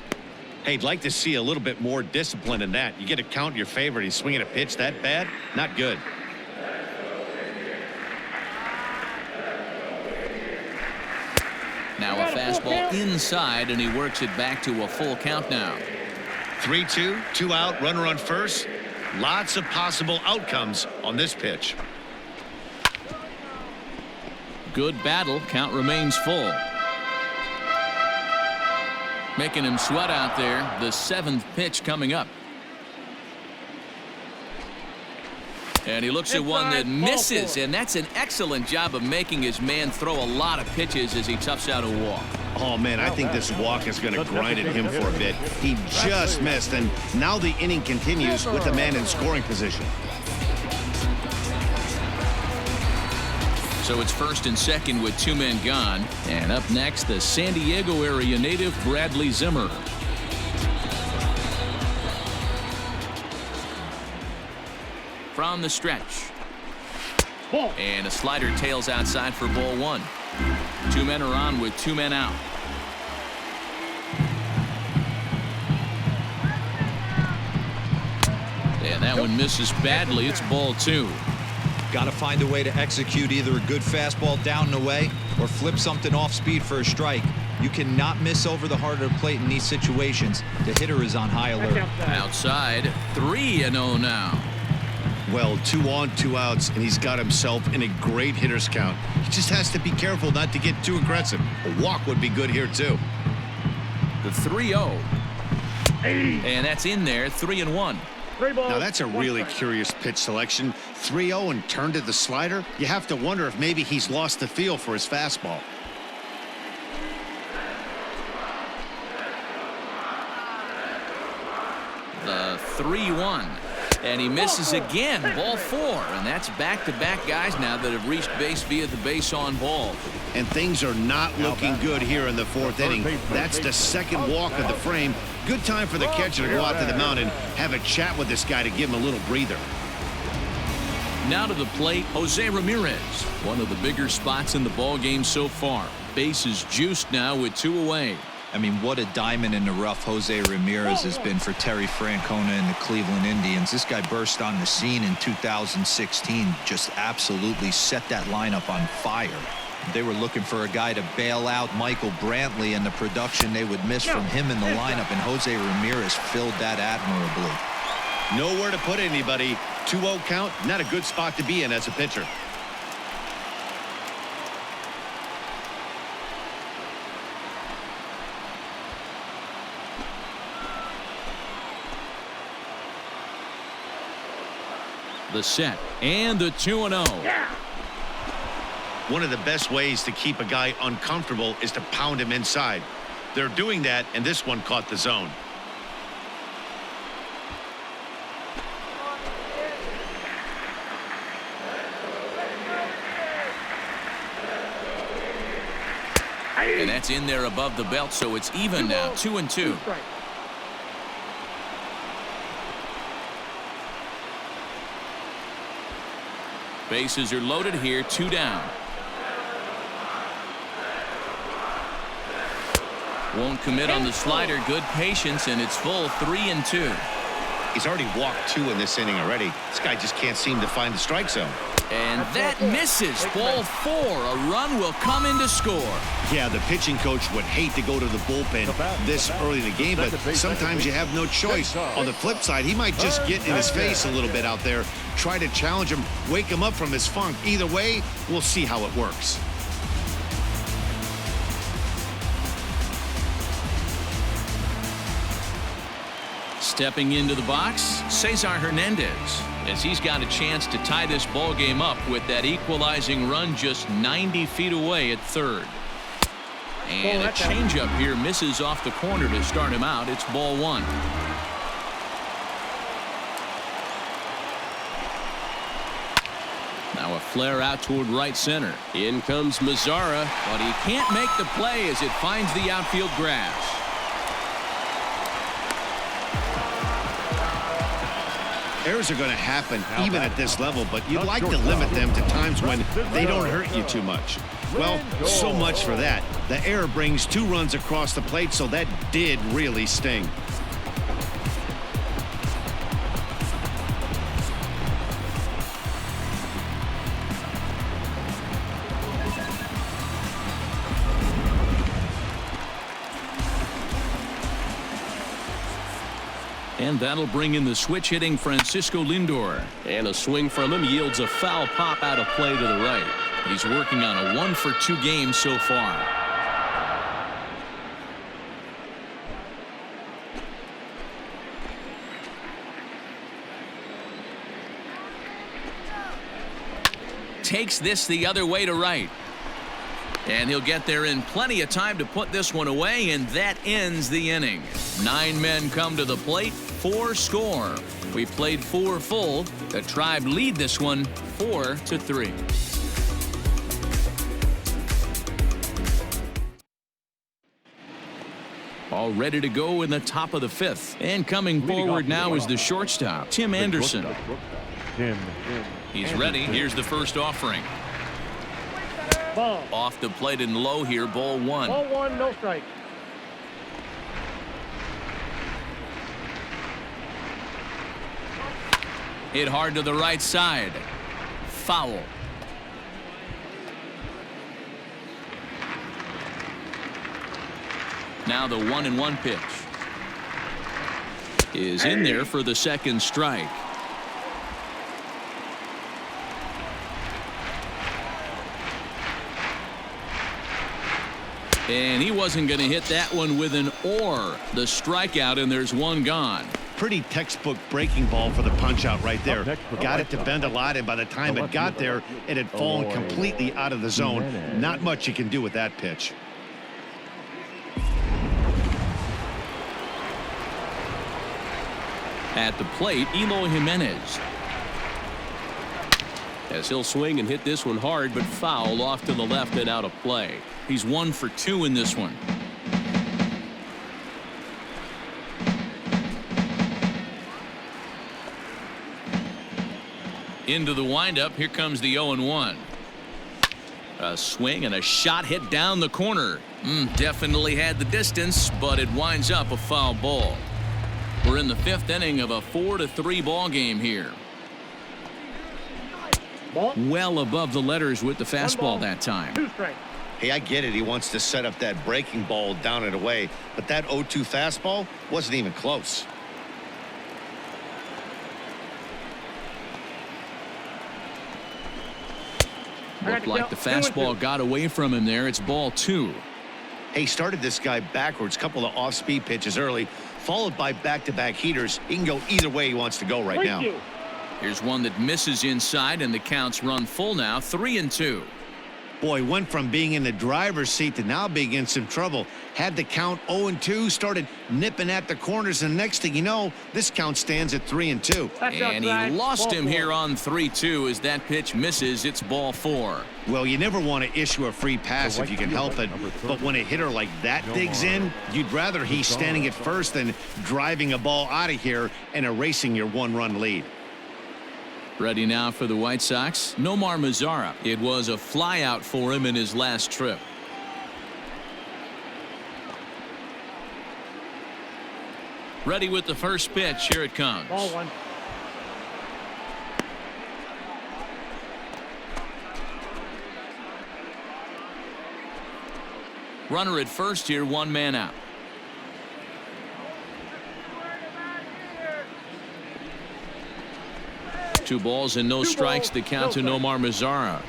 Hey, I'd like to see a little bit more discipline in that. You get a count in your favor and he's swinging a pitch that bad? Not good. Now a fastball inside, and he works it back to a full count now. 3-2, 2 out, runner on first. Lots of possible outcomes on this pitch. Good battle. Count remains full. Making him sweat out there. The 7th pitch coming up. And he looks at one that misses, and that's an excellent job of making his man throw a lot of pitches as he toughs out a walk. Oh, man, I think this walk is going to grind at him for a bit. He just missed, and now the inning continues with the man in scoring position. So it's first and second with 2 men gone. And up next, the San Diego area native Bradley Zimmer. From the stretch. And a slider tails outside for ball one. Two men are on with two men out. And that one misses badly. It's ball two. Got to find a way to execute either a good fastball down and away or flip something off speed for a strike. You cannot miss over the heart of the plate in these situations. The hitter is on high alert. Outside, 3-0 now. Well, 2 on, 2 outs, and he's got himself in a great hitter's count. He just has to be careful not to get too aggressive. A walk would be good here, too. The 3-0. And that's in there, 3-1. Now, that's a really curious pitch selection. 3-0 and turned to the slider. You have to wonder if maybe he's lost the feel for his fastball. The 3-1. And he misses again. Ball four. And that's back-to-back guys now that have reached base via the base on ball. And things are not looking good here in the fourth inning. That's the second walk of the frame. Good time for the catcher to go out to the mound and have a chat with this guy to give him a little breather. Now to the plate, Jose Ramirez. One of the bigger spots in the ball game so far. Base is juiced now with 2 away. I mean, what a diamond in the rough Jose Ramirez has been for Terry Francona and the Cleveland Indians. This guy burst on the scene in 2016, just absolutely set that lineup on fire. They were looking for a guy to bail out Michael Brantley and the production they would miss from him in the lineup, and Jose Ramirez filled that admirably. Nowhere to put anybody. 2-0 count, not a good spot to be in as a pitcher. The set and the 2-0. One of the best ways to keep a guy uncomfortable is to pound him inside. They're doing that, and this one caught the zone. And that's in there above the belt, so it's even now, 2-2. Bases are loaded here, 2 down. Won't commit on the slider. Good patience, and it's full, 3-2. He's already walked 2 in this inning already. This guy just can't seem to find the strike zone. And that misses. Ball 4. A run will come in to score. Yeah, the pitching coach would hate to go to the bullpen this early in the game, but sometimes you have no choice. On the flip side, he might just get in his face a little bit out there, try to challenge him, wake him up from his funk. Either way, we'll see how it works. Stepping into the box, Cesar Hernandez, as he's got a chance to tie this ball game up with that equalizing run just 90 feet away at third. And a changeup here misses off the corner to start him out. It's ball 1. Now a flare out toward right center. In comes Mazzara, but he can't make the play as it finds the outfield grass. Errors are going to happen even at this level, but you'd like to limit them to times when they don't hurt you too much. Well, so much for that. The error brings 2 runs across the plate, so that did really sting. And that'll bring in the switch-hitting Francisco Lindor. And a swing from him yields a foul pop out of play to the right. He's working on a 1-for-2 game so far. Takes this the other way to right. And he'll get there in plenty of time to put this one away, and that ends the inning. 9 men come to the plate, 4 score. We've played 4 full. The Tribe lead this one 4-3. All ready to go in the top of the 5th. And coming forward now is the shortstop, Tim Anderson. 10. He's ready. Here's the first offering. Ball. Off the plate and low here, ball one. Ball one, no strike. Hit hard to the right side. Foul. Now the 1-1 pitch is in there for the second strike. And he wasn't going to hit that one with an or. The strikeout, and there's one gone. Pretty textbook breaking ball for the punch out right there. Got it to bend a lot, and by the time it got there, it had fallen completely out of the zone. Not much you can do with that pitch. At the plate, Eloy Jimenez. As he'll swing and hit this one hard, but foul off to the left and out of play. He's 1 for 2 in this one. Into the windup. Here comes the 0-1. A swing and a shot hit down the corner. Definitely had the distance, but it winds up a foul ball. We're in the 5th inning of a 4-3 ball game here. Ball. Well above the letters with the fastball that time. 2 strikes. Hey, I get it. He wants to set up that breaking ball down and away, but that 0-2 fastball wasn't even close. Looked like the fastball got away from him there. It's ball 2. Hey, started this guy backwards, couple of off-speed pitches early, followed by back-to-back heaters. He can go either way he wants to go right now. Here's one that misses inside, and the counts run full now, 3-2. Boy, went from being in the driver's seat to now being in some trouble. Had the count 0-2, started nipping at the corners, and next thing you know, this count stands at 3-2. And he lost him here on 3-2 as that pitch misses. It's ball 4. Well, you never want to issue a free pass if you can help it, but when a hitter like that digs in, you'd rather he's standing at first than driving a ball out of here and erasing your 1-run lead. Ready now for the White Sox, Nomar Mazara. It was a flyout for him in his last trip. Ready with the first pitch. Here it comes. Ball 1. Runner at first here, 1 man out. Two balls and no strikes to count to Nomar Mazara.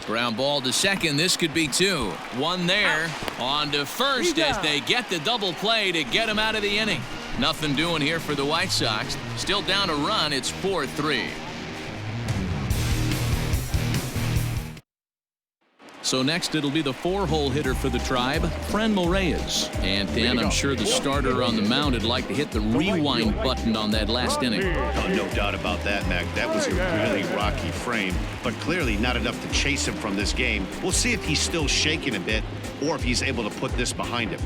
Ground ball to second. This could be 2. 1 there. On to first as they get the double play to get him out of the inning. Nothing doing here for the White Sox. Still down a run. It's 4-3. So next it'll be the 4-hole hitter for the Tribe, Franmil Reyes. And Dan, I'm sure the starter on the mound would like to hit the rewind button on that last inning. Oh, no doubt about that, Mac. That was a really rocky frame, but clearly not enough to chase him from this game. We'll see if he's still shaking a bit or if he's able to put this behind him.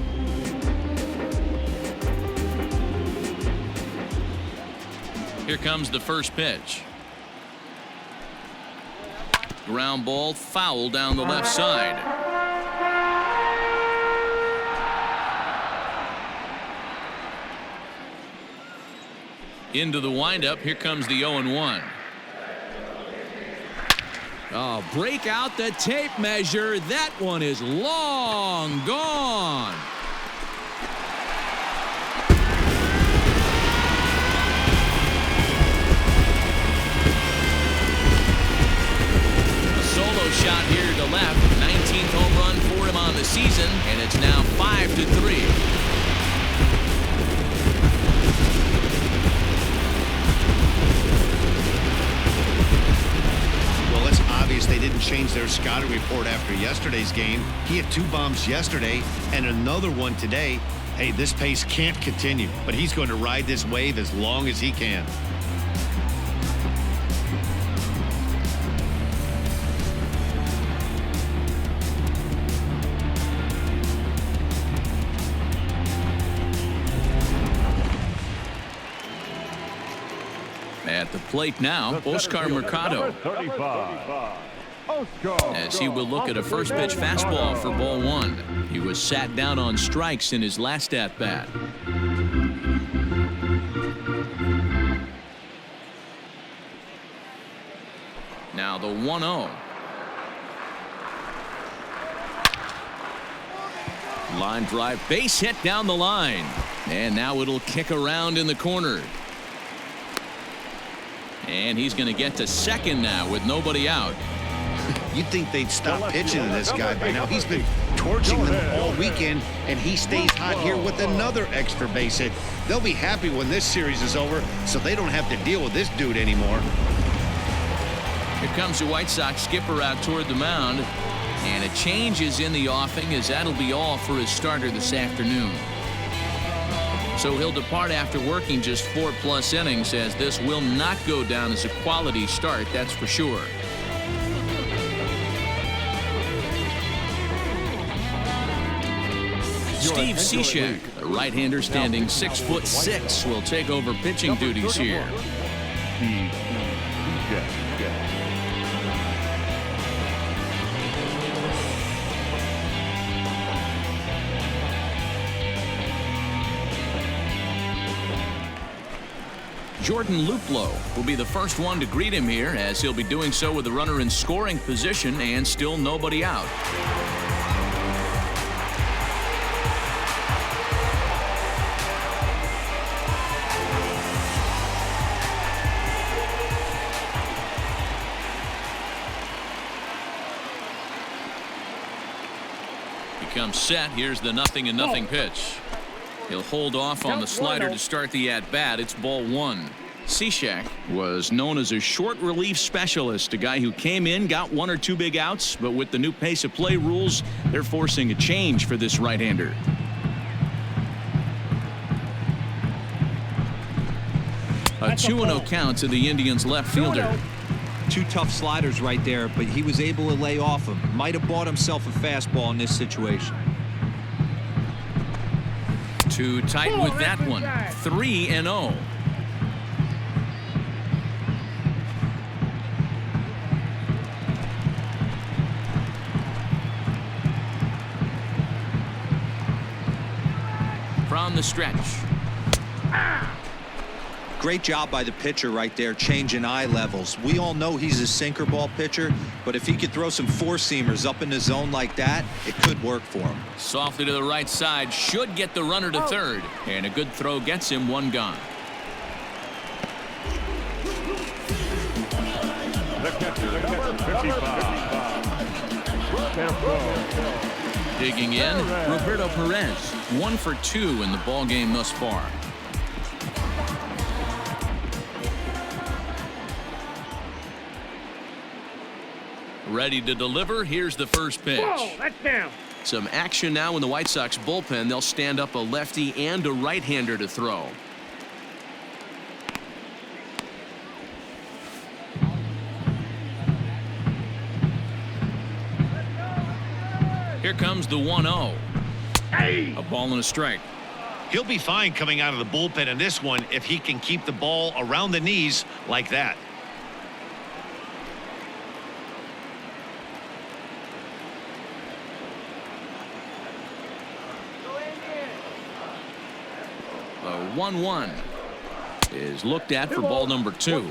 Here comes the first pitch. Ground ball, foul down the left side. Into the windup. Here comes the 0-1. Oh, break out the tape measure. That one is long gone. Solo shot here to left. 19th home run for him on the season, and it's now 5-3. Well, it's obvious they didn't change their scouting report after yesterday's game. He had 2 bombs yesterday and another one today. Hey, this pace can't continue, but he's going to ride this wave as long as he can. At the plate now, Oscar Mercado. 35. As he will look at a first pitch fastball for ball one. He was sat down on strikes in his last at bat. Now the 1-0. Line drive, base hit down the line. And now it'll kick around in the corner. And he's going to get to second now with nobody out. You'd think they'd stop pitching to this guy by now. He's been torching them all weekend, and he stays hot here with another extra base hit. They'll be happy when this series is over, so they don't have to deal with this dude anymore. Here comes the White Sox skipper out toward the mound. And a change is in the offing, as that'll be all for his starter this afternoon. So he'll depart after working just 4+ innings, as this will not go down as a quality start, that's for sure. Steve Cishek, the right-hander standing 6'6", will take over pitching duties here. Jordan Luplow will be the first one to greet him here, as he'll be doing so with the runner in scoring position and still nobody out. He comes set. Here's the 0-0 pitch. He'll hold off on the slider to start the at-bat. It's ball one. Cishek was known as a short relief specialist, a guy who came in, got 1 or 2 big outs, but with the new pace of play rules, they're forcing a change for this right-hander. A 2-0 count to the Indians' left fielder. 2 tough sliders right there, but he was able to lay off them. Might have bought himself a fastball in this situation. Too tight with that one. 3-0. From the stretch. Great job by the pitcher right there, changing eye levels. We all know he's a sinker ball pitcher, but if he could throw some four-seamers up in the zone like that, it could work for him. Softly to the right side, should get the runner to third, and a good throw gets him 1 gone. The catcher, number 55. Digging in, Roberto Perez, 1 for 2 in the ball game thus far. Ready to deliver. Here's the first pitch. Whoa, that's down. Some action now in the White Sox bullpen. They'll stand up a lefty and a right-hander to throw. Here comes the 1-0. A ball and a strike. He'll be fine coming out of the bullpen in this one if he can keep the ball around the knees like that. The 1-1 is looked at for ball number 2.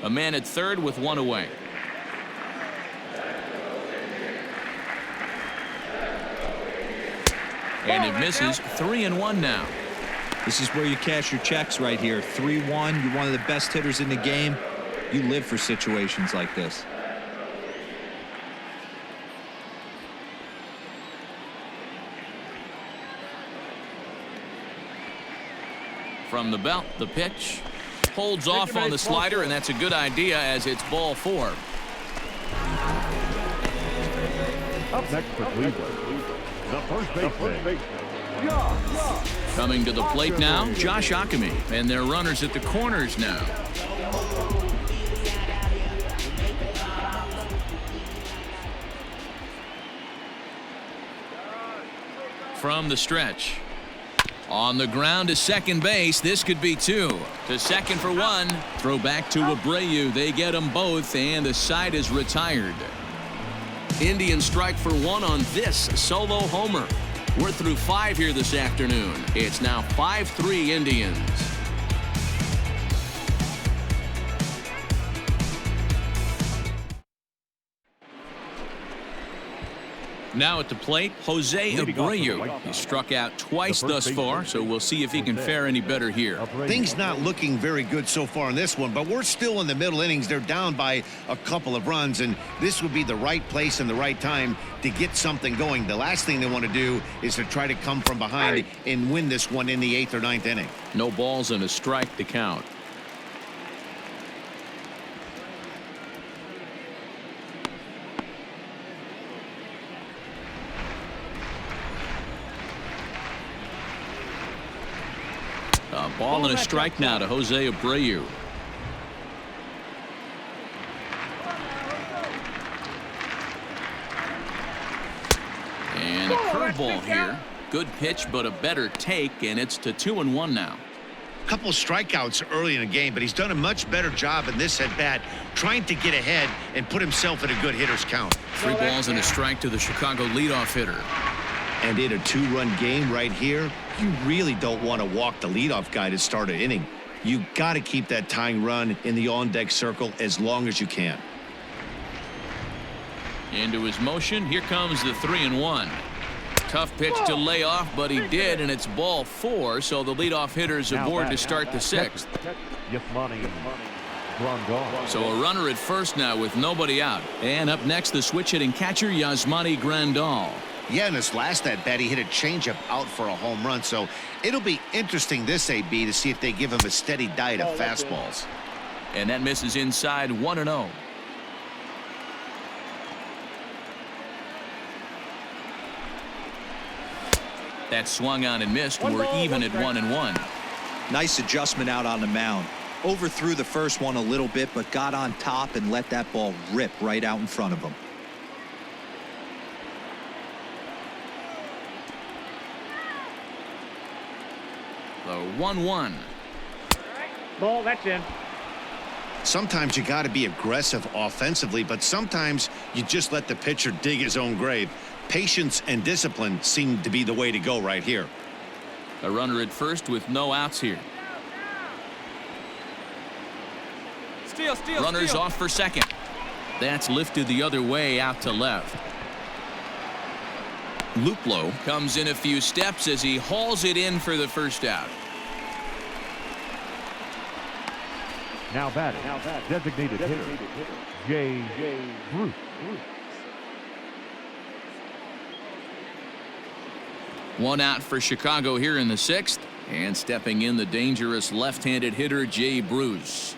A man at third with 1 away. And it misses. 3-1 now. This is where you cash your checks right here. 3-1. You're one of the best hitters in the game. You live for situations like this. From the belt, the pitch. Holds off on the slider, and that's a good idea as it's ball 4. Up next for Cleveland, The first baseman. Coming to the plate now, Josh Ockamy, and their runners at the corners now. From the stretch. On the ground to second base. This could be two. To second for one. Throw back to Abreu. They get them both, and the side is retired. Indians strike for one on this solo homer. We're through 5 here this afternoon. It's now 5-3 Indians. Now at the plate, Jose Abreu. He struck out twice thus far, so we'll see if he can fare any better here. Things not looking very good so far in this one, but we're still in the middle innings. They're down by a couple of runs, and this would be the right place and the right time to get something going. The last thing they want to do is to try to come from behind and win this one in the 8th or 9th inning. No balls and a strike to count. A ball and a strike now to Jose Abreu. And a curveball here. Good pitch, but a better take, and it's to 2-1 now. A couple of strikeouts early in the game, but he's done a much better job in this at-bat trying to get ahead and put himself in a good hitter's count. 3 balls and a strike to the Chicago leadoff hitter. And in a 2-run game right here, you really don't want to walk the leadoff guy to start an inning. You got to keep that tying run in the on-deck circle as long as you can. Into his motion. Here comes the 3-1. Tough pitch to lay off, but he did, and it's ball 4, so the leadoff hitter's aboard to start the 6th. So a runner at first now with nobody out. And up next, the switch-hitting catcher, Yasmani Grandal. Yeah, in his last at-bat, he hit a changeup out for a home run, so it'll be interesting this AB to see if they give him a steady diet of fastballs. And that misses inside 1-0. That swung on and missed. We're even at 1-1. Nice adjustment out on the mound. Overthrew the first one a little bit, but got on top and let that ball rip right out in front of him. The 1-1. Ball, that's in. Sometimes you got to be aggressive offensively, but sometimes you just let the pitcher dig his own grave. Patience and discipline seem to be the way to go right here. A runner at first with no outs here. Runners off for second. That's lifted the other way out to left. Luplow comes in a few steps as he hauls it in for the first out. Now batting. Designated hitter. Jay Bruce. One out for Chicago here in the 6th. And stepping in, the dangerous left-handed hitter, Jay Bruce.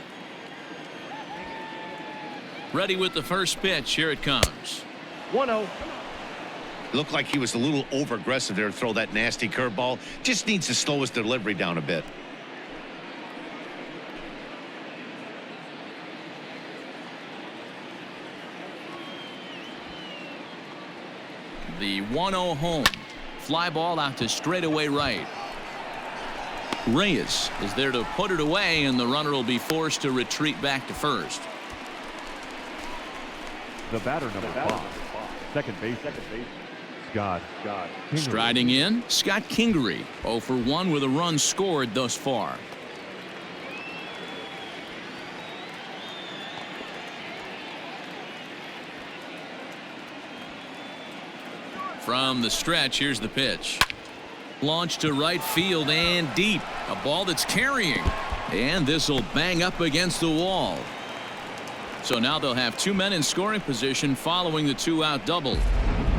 Ready with the first pitch. Here it comes. 1-0. Looked like he was a little over-aggressive there to throw that nasty curveball. Just needs to slow his delivery down a bit. The 1-0 home. Fly ball out to straightaway right. Reyes is there to put it away, and the runner will be forced to retreat back to first. The batter number 5. Second base. Scott Kingery. Striding in, Scott Kingery. 0 for 1 with a run scored thus far. From the stretch, here's the pitch. Launched to right field and deep. A ball that's carrying. And this will bang up against the wall. So now they'll have 2 men in scoring position following the 2-out double.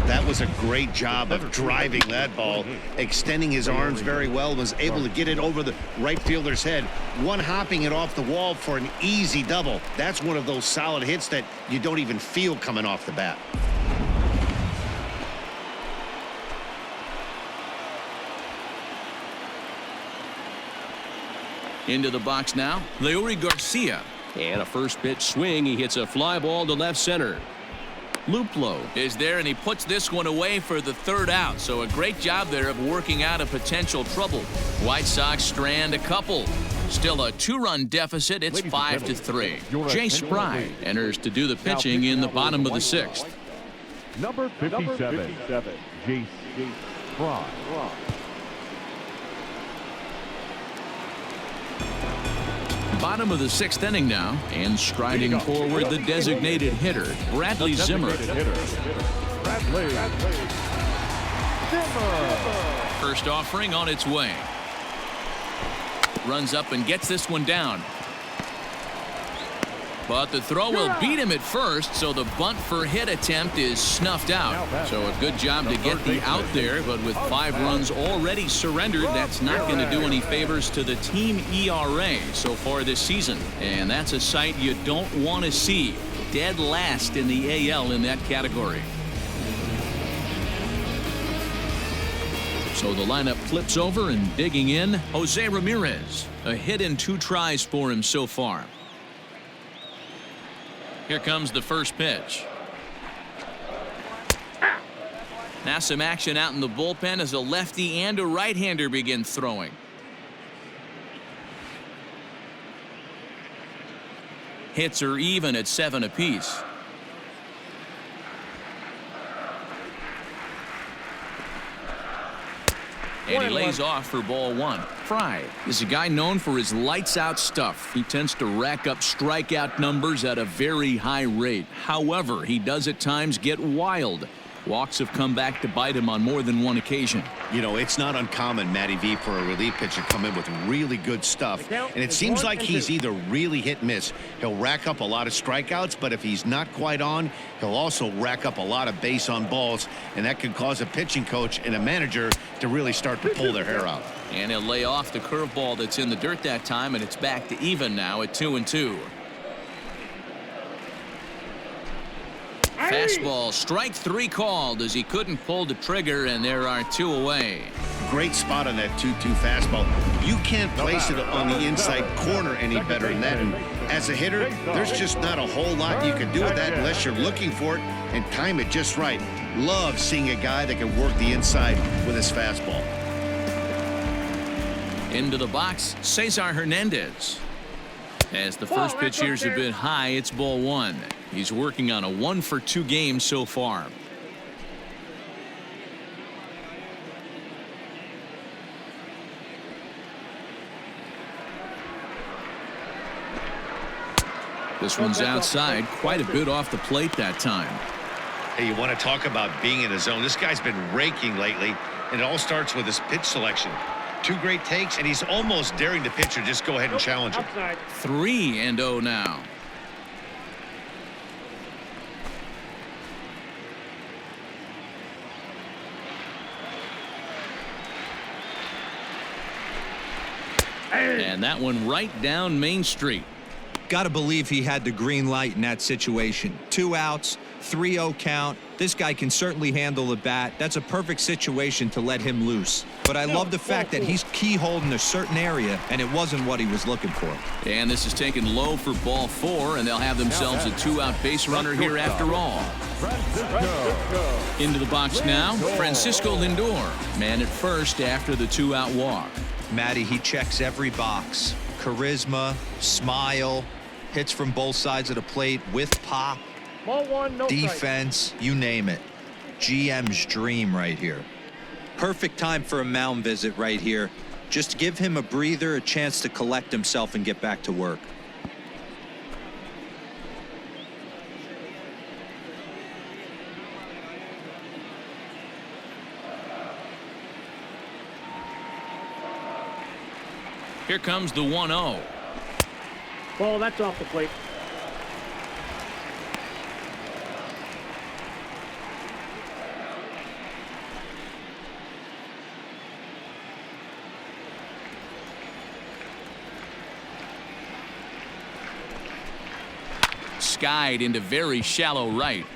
That was a great job of driving that ball, extending his arms very well, was able to get it over the right fielder's head, one-hopping it off the wall for an easy double. That's one of those solid hits that you don't even feel coming off the bat. Into the box now, Leury Garcia. And a first pitch swing. He hits a fly ball to left center. Luplow is there, and he puts this one away for the third out. So a great job there of working out a potential trouble. White Sox strand a couple. Still a 2-run deficit. It's 5-3. Jay Spry enters to do the pitching in the bottom of the 6th. Number 57, Jay Spry. Bottom of the 6th inning now, and striding forward the designated hitter, Bradley Zimmer. First offering on its way. Runs up and gets this one down. But the throw will beat him at first, so the bunt for hit attempt is snuffed out. So a good job to get the out there, but with 5 runs already surrendered, that's not going to do any favors to the team ERA so far this season. And that's a sight you don't want to see. Dead last in the AL in that category. So the lineup flips over, and digging in, Jose Ramirez. A hit in 2 tries for him so far. Here comes the first pitch. Now some action out in the bullpen as a lefty and a right-hander begin throwing. Hits are even at 7 apiece. And he lays off for ball 1. Fry is a guy known for his lights-out stuff. He tends to rack up strikeout numbers at a very high rate. However, he does at times get wild. Walks have come back to bite him on more than one occasion. You know, it's not uncommon, Matty V, for a relief pitcher to come in with really good stuff. And it seems like he's either really hit and miss. He'll rack up a lot of strikeouts, but if he's not quite on, he'll also rack up a lot of base on balls. And that could cause a pitching coach and a manager to really start to pull their hair out. And he'll lay off the curveball that's in the dirt that time, and it's back to even now at 2-2. Fastball, strike 3 called as he couldn't pull the trigger, and there are 2 away. Great spot on that 2-2 fastball. You can't place it on the inside corner any better than that. And as a hitter, there's just not a whole lot you can do with that unless you're looking for it and time it just right. Love seeing a guy that can work the inside with his fastball. Into the box, Cesar Hernandez. As the first pitch here's a bit high, it's ball 1. He's working on a 1-for-2 game so far. This one's outside, quite a bit off the plate that time. Hey, you want to talk about being in the zone? This guy's been raking lately, and it all starts with his pitch selection. 2 great takes, and he's almost daring the pitcher just go ahead and challenge him. 3-0 now. And that one right down Main Street. Got to believe he had the green light in that situation. 2 outs, 3-0 count. This guy can certainly handle the bat. That's a perfect situation to let him loose. But I love the fact that he's keyholed in a certain area, and it wasn't what he was looking for. And this is taken low for ball 4, and they'll have themselves a 2-out base runner here after all. Into the box now, Francisco Lindor. Man at first after the 2-out walk. Matty, he checks every box. Charisma, smile, hits from both sides of the plate with pop. Ball 1, no defense, you name it. GM's dream right here. Perfect time for a mound visit right here. Just give him a breather, a chance to collect himself and get back to work. Here comes the 1-0. Ball, that's off the plate. Skied into very shallow right.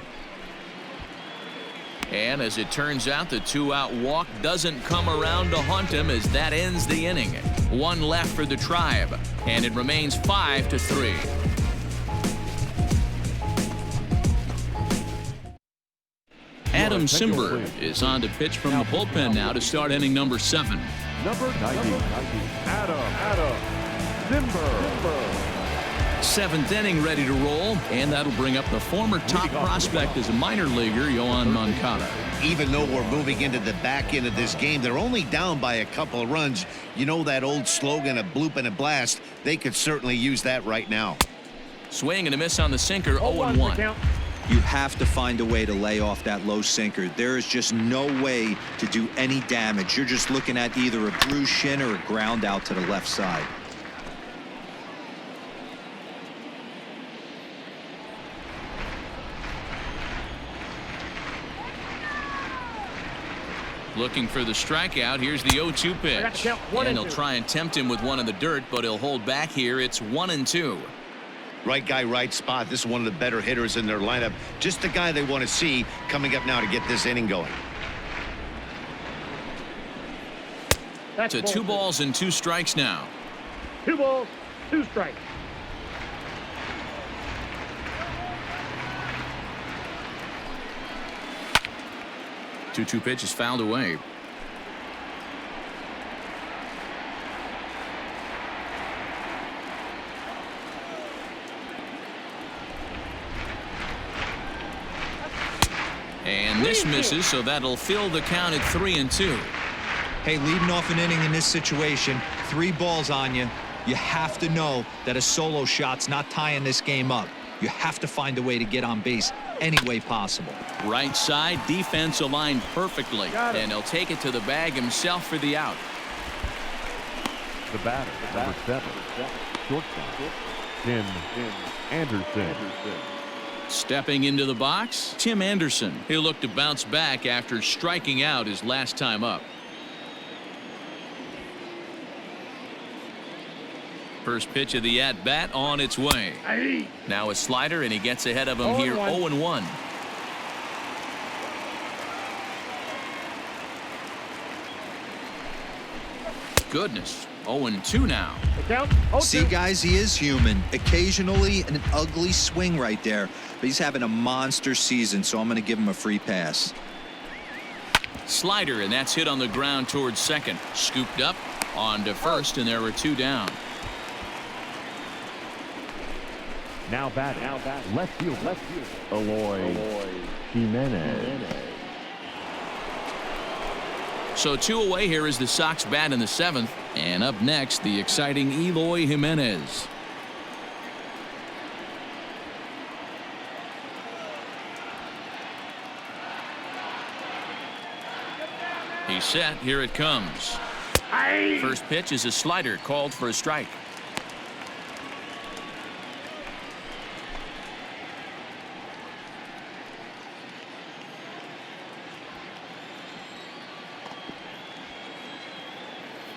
And as it turns out, the 2-out walk doesn't come around to haunt him as that ends the inning. One left for the Tribe, and it remains 5-3. Adam Simberg is on to pitch from the bullpen now to start inning number 7. Number 90, Adam Simberg. 7th inning ready to roll, and that'll bring up the former top prospect as a minor leaguer, Yoan Moncada. Even though we're moving into the back end of this game, they're only down by a couple of runs. You know that old slogan, a bloop and a blast? They could certainly use that right now. Swing and a miss on the sinker, 0-1. You have to find a way to lay off that low sinker. There is just no way to do any damage. You're just looking at either a bruised shin or a ground out to the left side. Looking for the strikeout. Here's the 0-2 pitch. And he'll try and tempt him with one in the dirt, but he'll hold back here. It's 1-2. Right guy, right spot. This is one of the better hitters in their lineup. Just the guy they want to see coming up now to get this inning going. To 2 balls and 2 strikes now. 2 balls, 2 strikes. Two pitch is fouled away. And this misses, so that'll fill the count at 3-2. Hey, leading off an inning in this situation, 3 balls on you. You have to know that a solo shot's not tying this game up. You have to find a way to get on base any way possible. Right side, defense aligned perfectly, and he'll take it to the bag himself for the out. The batter, number 7, shortstop, Tim Anderson. Stepping into the box, Tim Anderson. He'll look to bounce back after striking out his last time up. First pitch of the at-bat on its way. Now a slider, and he gets ahead of him here, 0-1. Goodness, 0-2 now. See, guys, he is human. Occasionally an ugly swing right there, but he's having a monster season, so I'm going to give him a free pass. Slider, and that's hit on the ground towards second. Scooped up on to first, and there were 2 down. Now batting, left field, Eloy Jimenez. So 2 away. Here is the Sox bat in the 7th. And up next, the exciting Eloy Jimenez. He's set. Here it comes. First pitch is a slider called for a strike.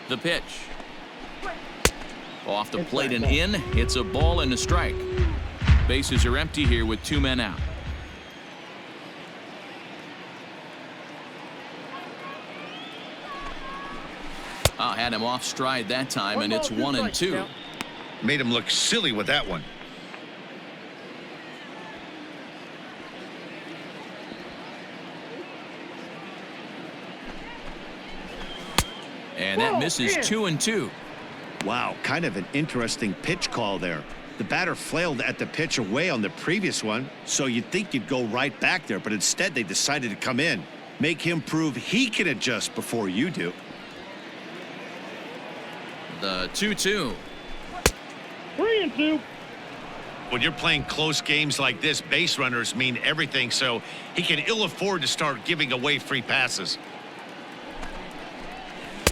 The pitch. Off the plate and in. It's a ball and a strike. Bases are empty here with 2 men out. Had him off stride that time, and it's 1-2. Made him look silly with that one. And that misses 2-2. Wow, kind of an interesting pitch call there. The batter flailed at the pitch away on the previous one, so you'd think you'd go right back there, but instead they decided to come in. Make him prove he can adjust before you do. The 2-2. 3-2. When you're playing close games like this, base runners mean everything, so he can ill afford to start giving away free passes.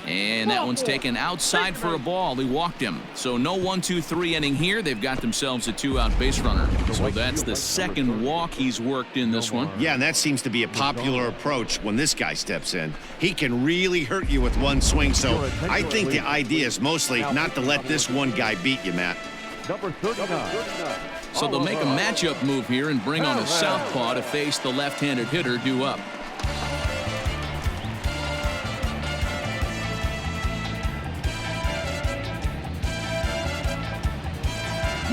And that one's taken outside for a ball. He walked him. So no 1-2-3 inning here. They've got themselves a 2-out base runner. So that's the 2nd walk he's worked in this one. Yeah, and that seems to be a popular approach when this guy steps in. He can really hurt you with one swing, so I think the idea is mostly not to let this one guy beat you, Matt. Number 39. So they'll make a matchup move here and bring on a southpaw to face the left-handed hitter due up.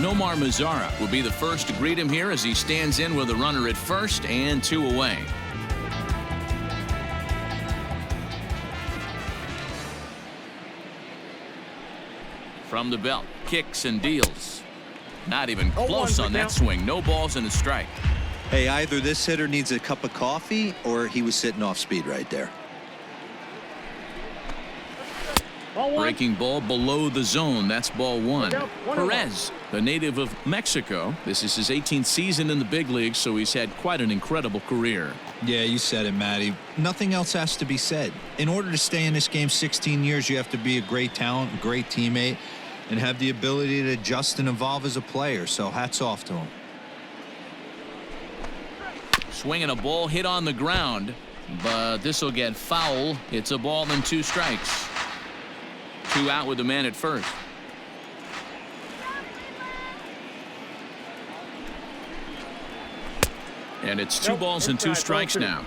Nomar Mazara will be the first to greet him here as he stands in with a runner at first and 2 away. From the belt, kicks and deals. Not even close on that swing. No balls and a strike. Hey, either this hitter needs a cup of coffee or he was sitting off speed right there. Breaking ball below the zone. That's ball 1. Perez, the native of Mexico. This is his 18th season in the big leagues, so he's had quite an incredible career. Yeah, you said it, Matty. Nothing else has to be said. In order to stay in this game 16 years, you have to be a great talent, a great teammate, and have the ability to adjust and evolve as a player. So hats off to him. Swinging a ball hit on the ground, but this will get foul. It's a ball and 2 strikes. 2 out with the man at first. And it's 2 balls and 2 strikes now.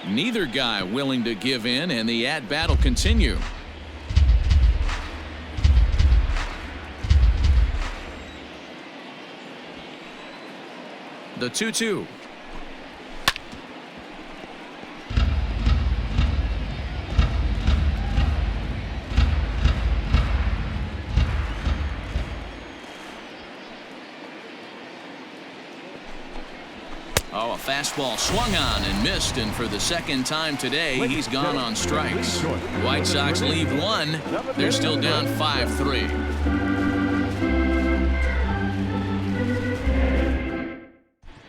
Neither guy willing to give in, and the at-bat will continue. The 2-2. Oh, a fastball swung on and missed, and for the second time today, he's gone on strikes. White Sox leave 1. They're still down 5-3.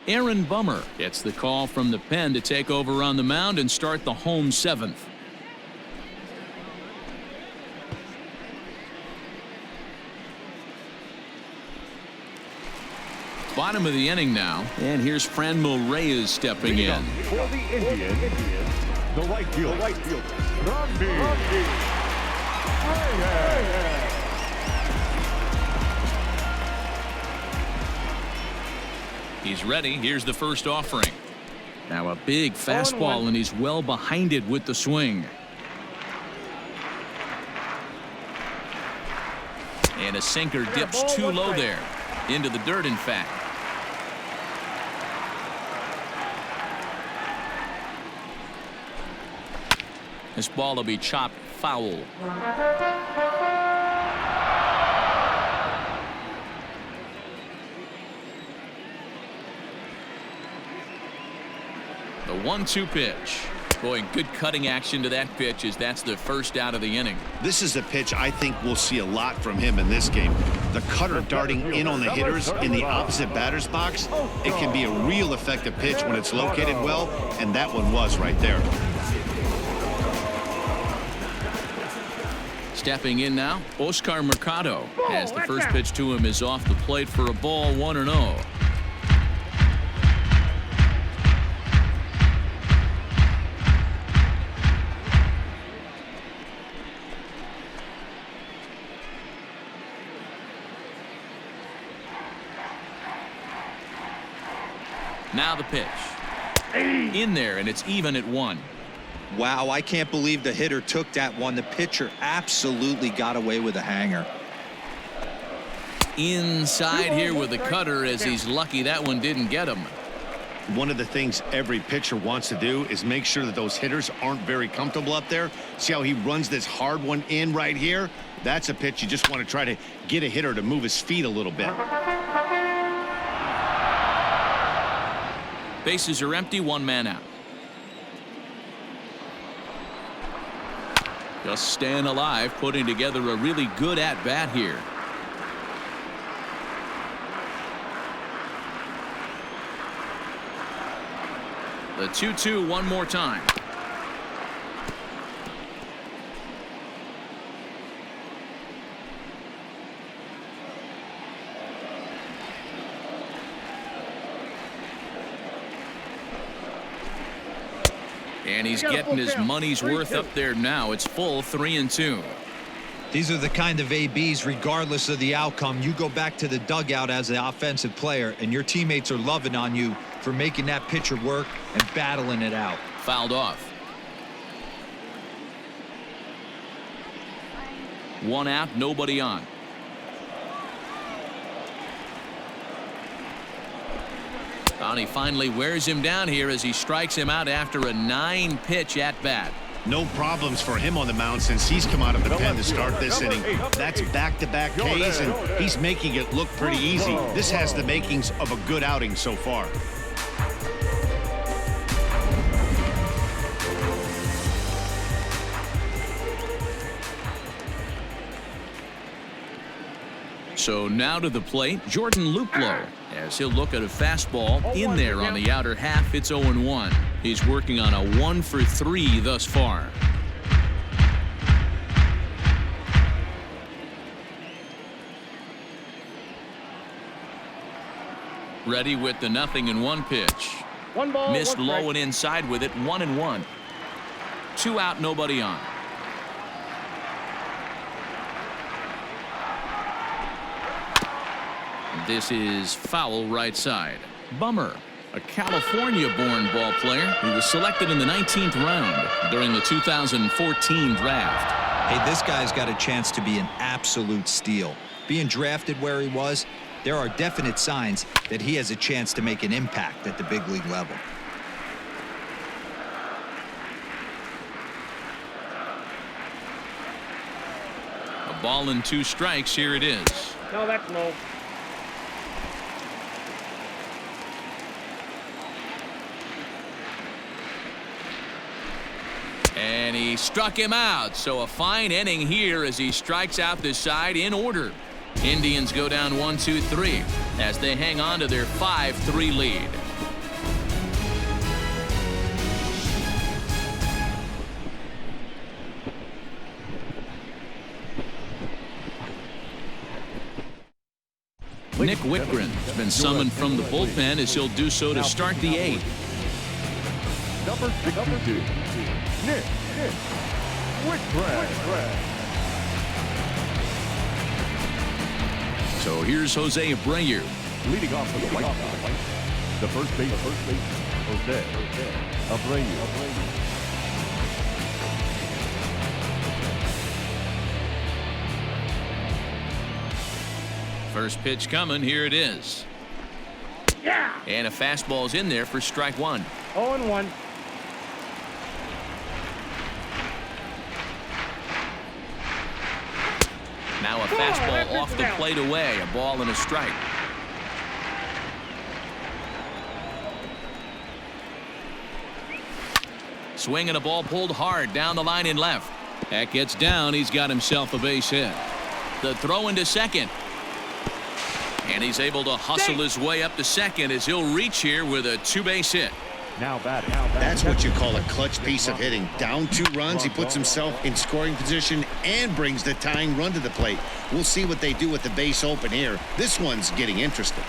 Aaron Bummer gets the call from the pen to take over on the mound and start the home 7th. Bottom of the inning now, and here's Franmil Reyes stepping in. For the Indians, the right fielder, Franmil Reyes. He's ready. Here's the first offering. Now a big fastball, and he's well behind it with the swing. And a sinker dips too low there. Into the dirt, in fact. This ball will be chopped foul. The 1-2 pitch. Boy, good cutting action to that pitch, as that's the first out of the inning. This is a pitch I think we'll see a lot from him in this game. The cutter darting in on the hitters in the opposite batter's box. It can be a real effective pitch when it's located well, and that one was right there. Stepping in now, Oscar Mercado, as the first pitch to him is off the plate for a ball, 1-0. Now the pitch. In there, and it's even at 1. Wow, I can't believe the hitter took that one. The pitcher absolutely got away with a hanger. Inside here with the cutter, as he's lucky that one didn't get him. One of the things every pitcher wants to do is make sure that those hitters aren't very comfortable up there. See how he runs this hard one in right here? That's a pitch you just want to try to get a hitter to move his feet a little bit. Bases are empty, 1 man out. Just staying alive, putting together a really good at-bat here. The 2-2 one more time. And he's getting his money's worth up there now. It's full 3-2. These are the kind of ABs, regardless of the outcome. You go back to the dugout as the offensive player, and your teammates are loving on you for making that pitcher work and battling it out. Fouled off. 1 out, nobody on. And he finally wears him down here as he strikes him out after a 9-pitch at bat. No problems for him on the mound since he's come out of the pen to start this inning. That's back-to-back Ks, and he's making it look pretty easy. This has the makings of a good outing so far. So now to the plate, Jordan Luplow, as he'll look at a fastball in there on the outer half. It's 0-1. He's working on a 1-for-3 thus far. Ready with the 0-1 pitch. One ball, Missed one low strike. and inside with it. 1-1. 2 out, nobody on. This is foul right side. Bummer, a California-born ball player who was selected in the 19th round during the 2014 draft. Hey, this guy's got a chance to be an absolute steal. Being drafted where he was, there are definite signs that he has a chance to make an impact at the big league level. A ball and 2 strikes. Here it is. No, that's low. And he struck him out. So a fine inning here as he strikes out this side in order. Indians go down 1-2-3 as they hang on to their 5-3 lead. Nick Whitgren has been summoned from the bullpen as he'll do so to start the 8th. Number 62, Nick Whitgren. So here's Jose Abreu. Leading off for the White Sox, the first base, Jose Abreu. First pitch coming. Here it is. Yeah. And a fastball's in there for strike 1. 0-1. Now a fastball off the plate away. A ball and a strike. Swing and a ball pulled hard down the line in left. That gets down. He's got himself a base hit. The throw into second. And he's able to hustle his way up to second as he'll reach here with a 2-base hit. Now batting. That's what you call a clutch piece of hitting. Down 2 runs, he puts himself in scoring position and brings the tying run to the plate. We'll see what they do with the base open here. This one's getting interesting.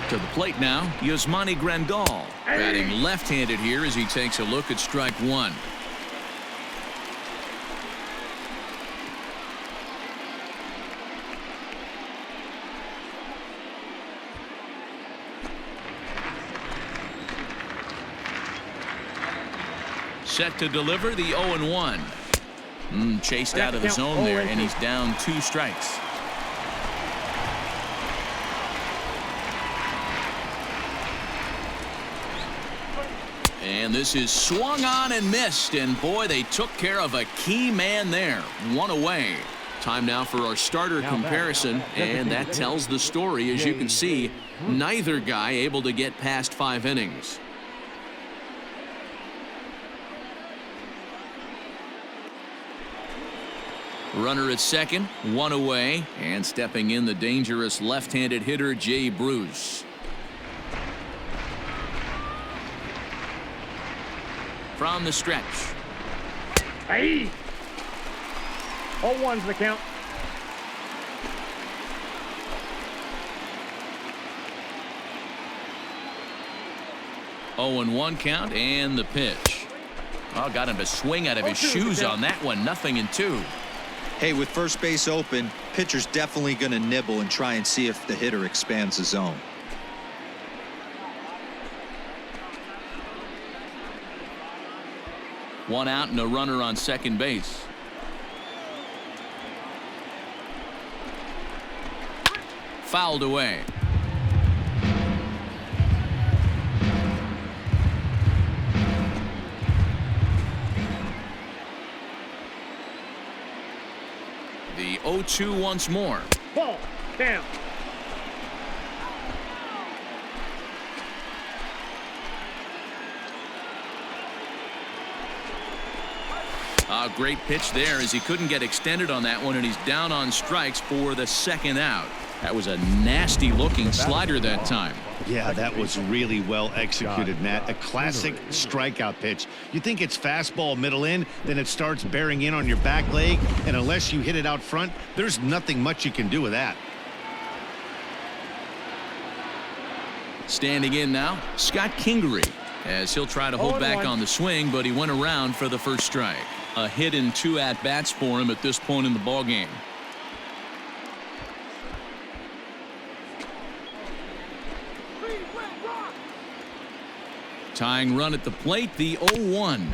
To the plate now, Yasmani Grandal, batting left-handed here as he takes a look at strike 1. Set to deliver the 0-1. Chased out of the zone there, and he's down 2 strikes. And this is swung on and missed, and boy, they took care of a key man there. 1 away. Time now for our starter comparison, and that tells the story. As you can see, neither guy able to get past 5 innings. Runner at second, 1 away, and stepping in the dangerous left-handed hitter Jay Bruce. From the stretch. Hey. 0-1's the count. Oh, 0-1 count, and the pitch. Oh, got him to swing out of his shoes on that one. 0-2. Hey, with first base open, pitcher's definitely going to nibble and try and see if the hitter expands the zone. One out and a runner on second base. Fouled away. The 0-2 once more. Ball. Count. A great pitch there as he couldn't get extended on that one, and he's down on strikes for the second out. That was a nasty looking slider that time. Yeah, that was really well executed, Matt. A classic strikeout pitch. You think it's fastball middle in, then it starts bearing in on your back leg, and unless you hit it out front, there's nothing much you can do with that. Standing in now, Scott Kingery, as he'll try to hold back on the swing, but he went around for the first strike. A hit in 2 at-bats for him at this point in the ballgame. Tying run at the plate, the 0-1.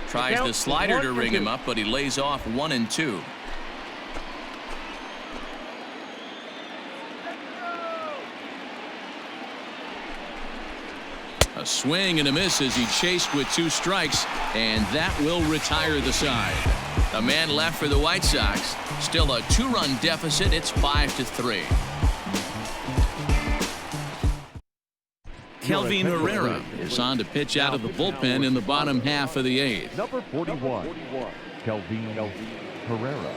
Tries the slider to ring him up, but he lays off 1-2. A swing and a miss as he chased with 2 strikes, and that will retire the side. A man left for the White Sox. Still a 2-run deficit. It's 5-3. Kelvin Herrera is on to pitch out of the bullpen in the bottom half of the 8th. Number 41, Kelvin Herrera.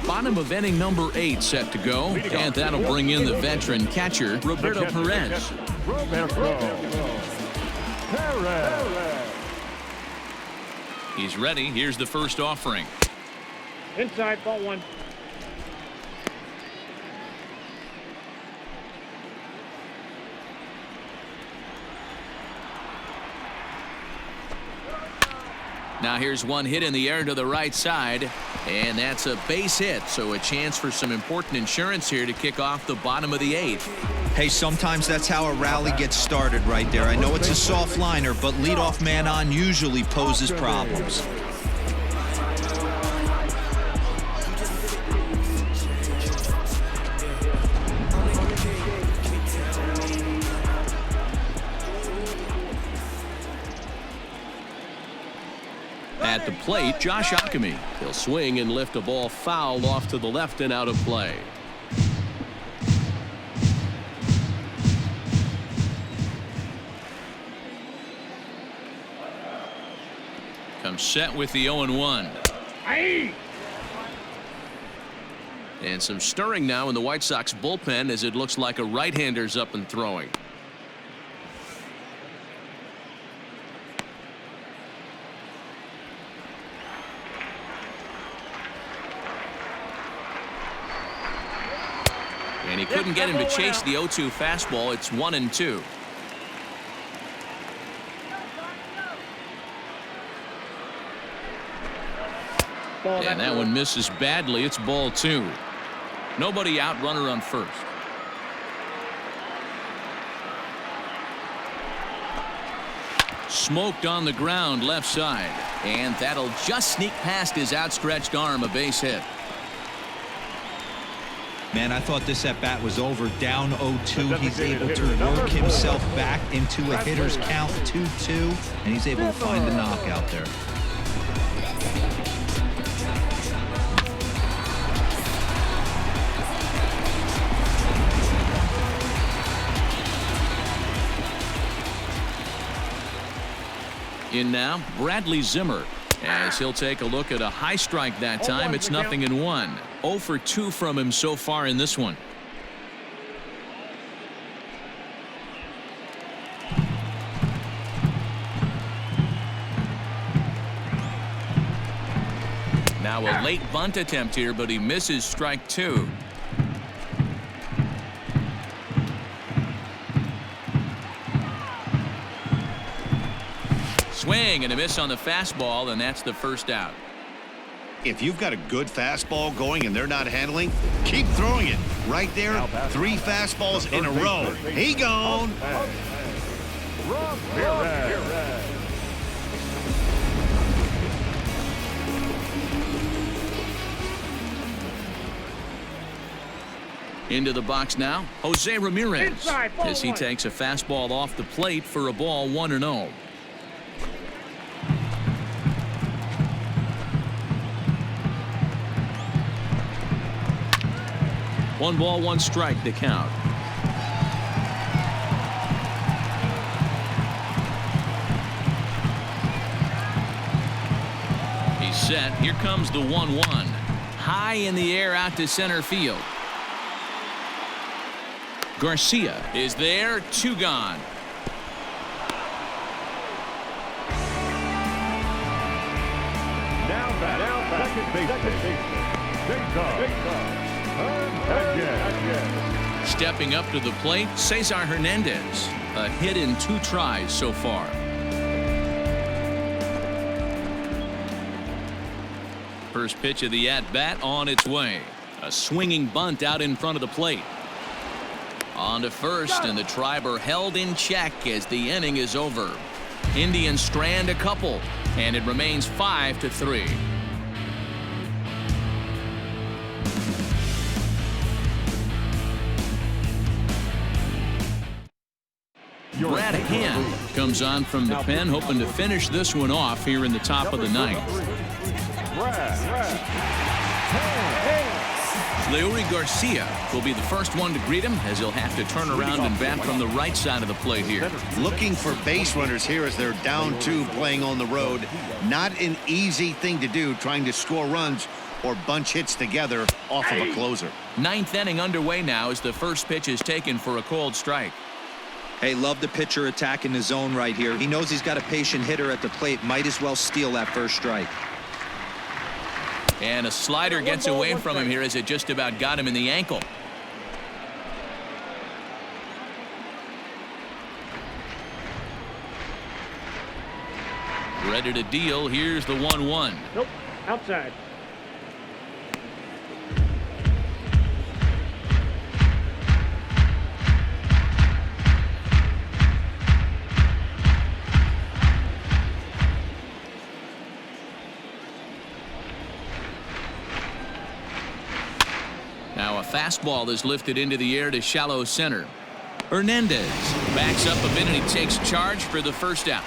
Bottom of inning number 8 set to go, and that'll bring in the veteran catcher, Roberto Perez. He's ready. Here's the first offering. Inside, ball 1. Now here's one hit in the air to the right side, and that's a base hit, so a chance for some important insurance here to kick off the bottom of the 8th. Hey, sometimes that's how a rally gets started right there. I know it's a soft liner, but leadoff man on usually poses problems. At the plate, Josh Ockamy. He'll swing and lift a ball foul off to the left and out of play. Comes set with the 0-1. And some stirring now in the White Sox bullpen as it looks like a right-hander's up and throwing. And he couldn't get him to chase the 0-2 fastball. It's 1-2. And that one misses badly. It's ball 2. Nobody out, runner on first. Smoked on the ground left side, and that'll just sneak past his outstretched arm. A base hit. Man, I thought this at-bat was over. Down 0-2. He's able to work himself back into a hitter's count 2-2, and he's able to find the knockout there. In now, Bradley Zimmer. As he'll take a look at a high strike that time. It's 0-1. 0 for 2 from him so far in this one. Now a late bunt attempt here, but he misses strike 2. Swing and a miss on the fastball, and that's the first out. If you've got a good fastball going and they're not handling, keep throwing it. Right there, 3 fastballs in a row. He gone. Into the box now, Jose Ramirez, as he takes a fastball off the plate for a ball 1-0. One ball, one strike to count. He's set. Here comes the 1-1. High in the air out to center field. Garcia is there. 2 gone. Now back. Second baseman. Stepping up to the plate, Cesar Hernandez. A hit in 2 tries so far. First pitch of the at-bat on its way. A swinging bunt out in front of the plate. On to first, and the Triber held in check as the inning is over. Indians strand a couple, and it remains 5-3. Brad Hand comes on from the pen, hoping to finish this one off here in the top of the 9th. Leury Garcia will be the first one to greet him, as he'll have to turn around and bat from the right side of the plate here. Looking for base runners here as they're down 2 playing on the road. Not an easy thing to do, trying to score runs or bunch hits together off of a closer. 9th inning underway now as the first pitch is taken for a called strike. Hey, love the pitcher attacking the zone right here. He knows he's got a patient hitter at the plate. Might as well steal that first strike. And a slider gets away from him here as it just about got him in the ankle. Ready to deal. Here's the 1-1. Nope, outside. Now a fastball is lifted into the air to shallow center. Hernandez backs up a bit and he takes charge for the first out.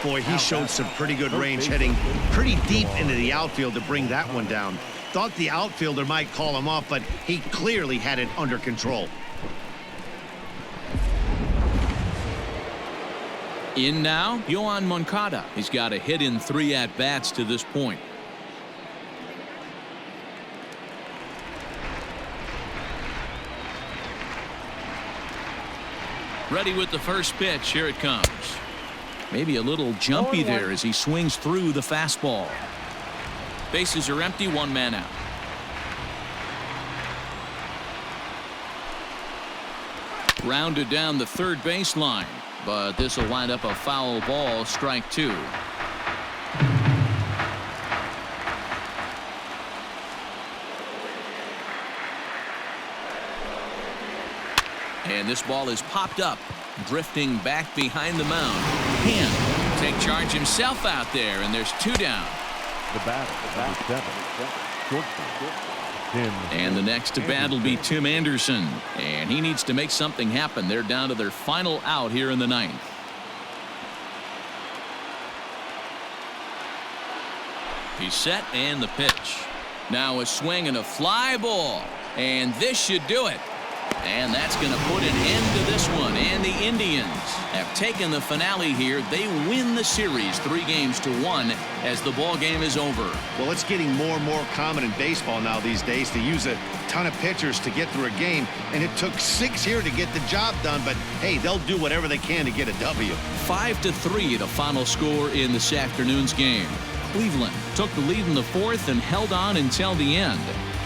Boy, he showed some pretty good range, heading pretty deep into the outfield to bring that one down. Thought the outfielder might call him off, but he clearly had it under control. In now, Yoan Moncada. He's got a hit in 3 at-bats to this point. Ready with the first pitch. Here it comes. Maybe a little jumpy there as he swings through the fastball. Bases are empty, 1 man out. Rounded down the third baseline, but this will wind up a foul ball, strike 2. And this ball is popped up, drifting back behind the mound. Hand take charge himself out there, and there's 2 down. The batter, number 7, And the next to bat will be Tim Anderson, and he needs to make something happen. They're down to their final out here in the 9th. He's set, and the pitch. Now a swing and a fly ball, and this should do it. And that's going to put an end to this one. And the Indians have taken the finale here. They win the series 3-1 as the ball game is over. Well, it's getting more and more common in baseball now these days to use a ton of pitchers to get through a game. And it took 6 here to get the job done. But, hey, they'll do whatever they can to get a W. 5-3 the final score in this afternoon's game. Cleveland took the lead in the 4th and held on until the end.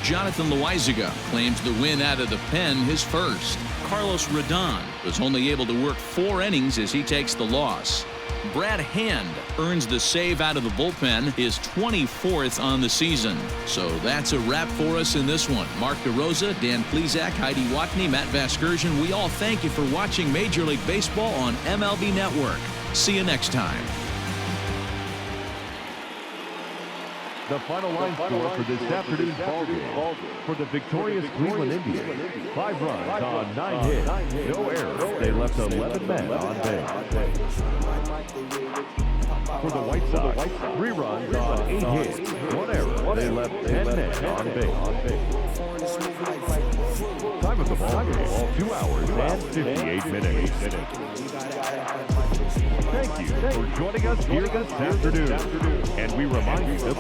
Jonathan Loaizaga claims the win out of the pen, his first. Carlos Rodon was only able to work 4 innings as he takes the loss. Brad Hand earns the save out of the bullpen, his 24th on the season. So that's a wrap for us in this one. Mark DeRosa, Dan Plesac, Heidi Watney, Matt Vasgersian, we all thank you for watching Major League Baseball on MLB Network. See you next time. The final line score for this afternoon's ball game. For the victorious Cleveland Indians, 5 runs on 9 hits, no errors. They left 11 men on base. For the White Sox, 3 runs on 8 hits, 1 error. They left 10 men on base. Time of the ball game, 2 hours and 58 minutes. Thank you for joining us here this afternoon. And we remind you to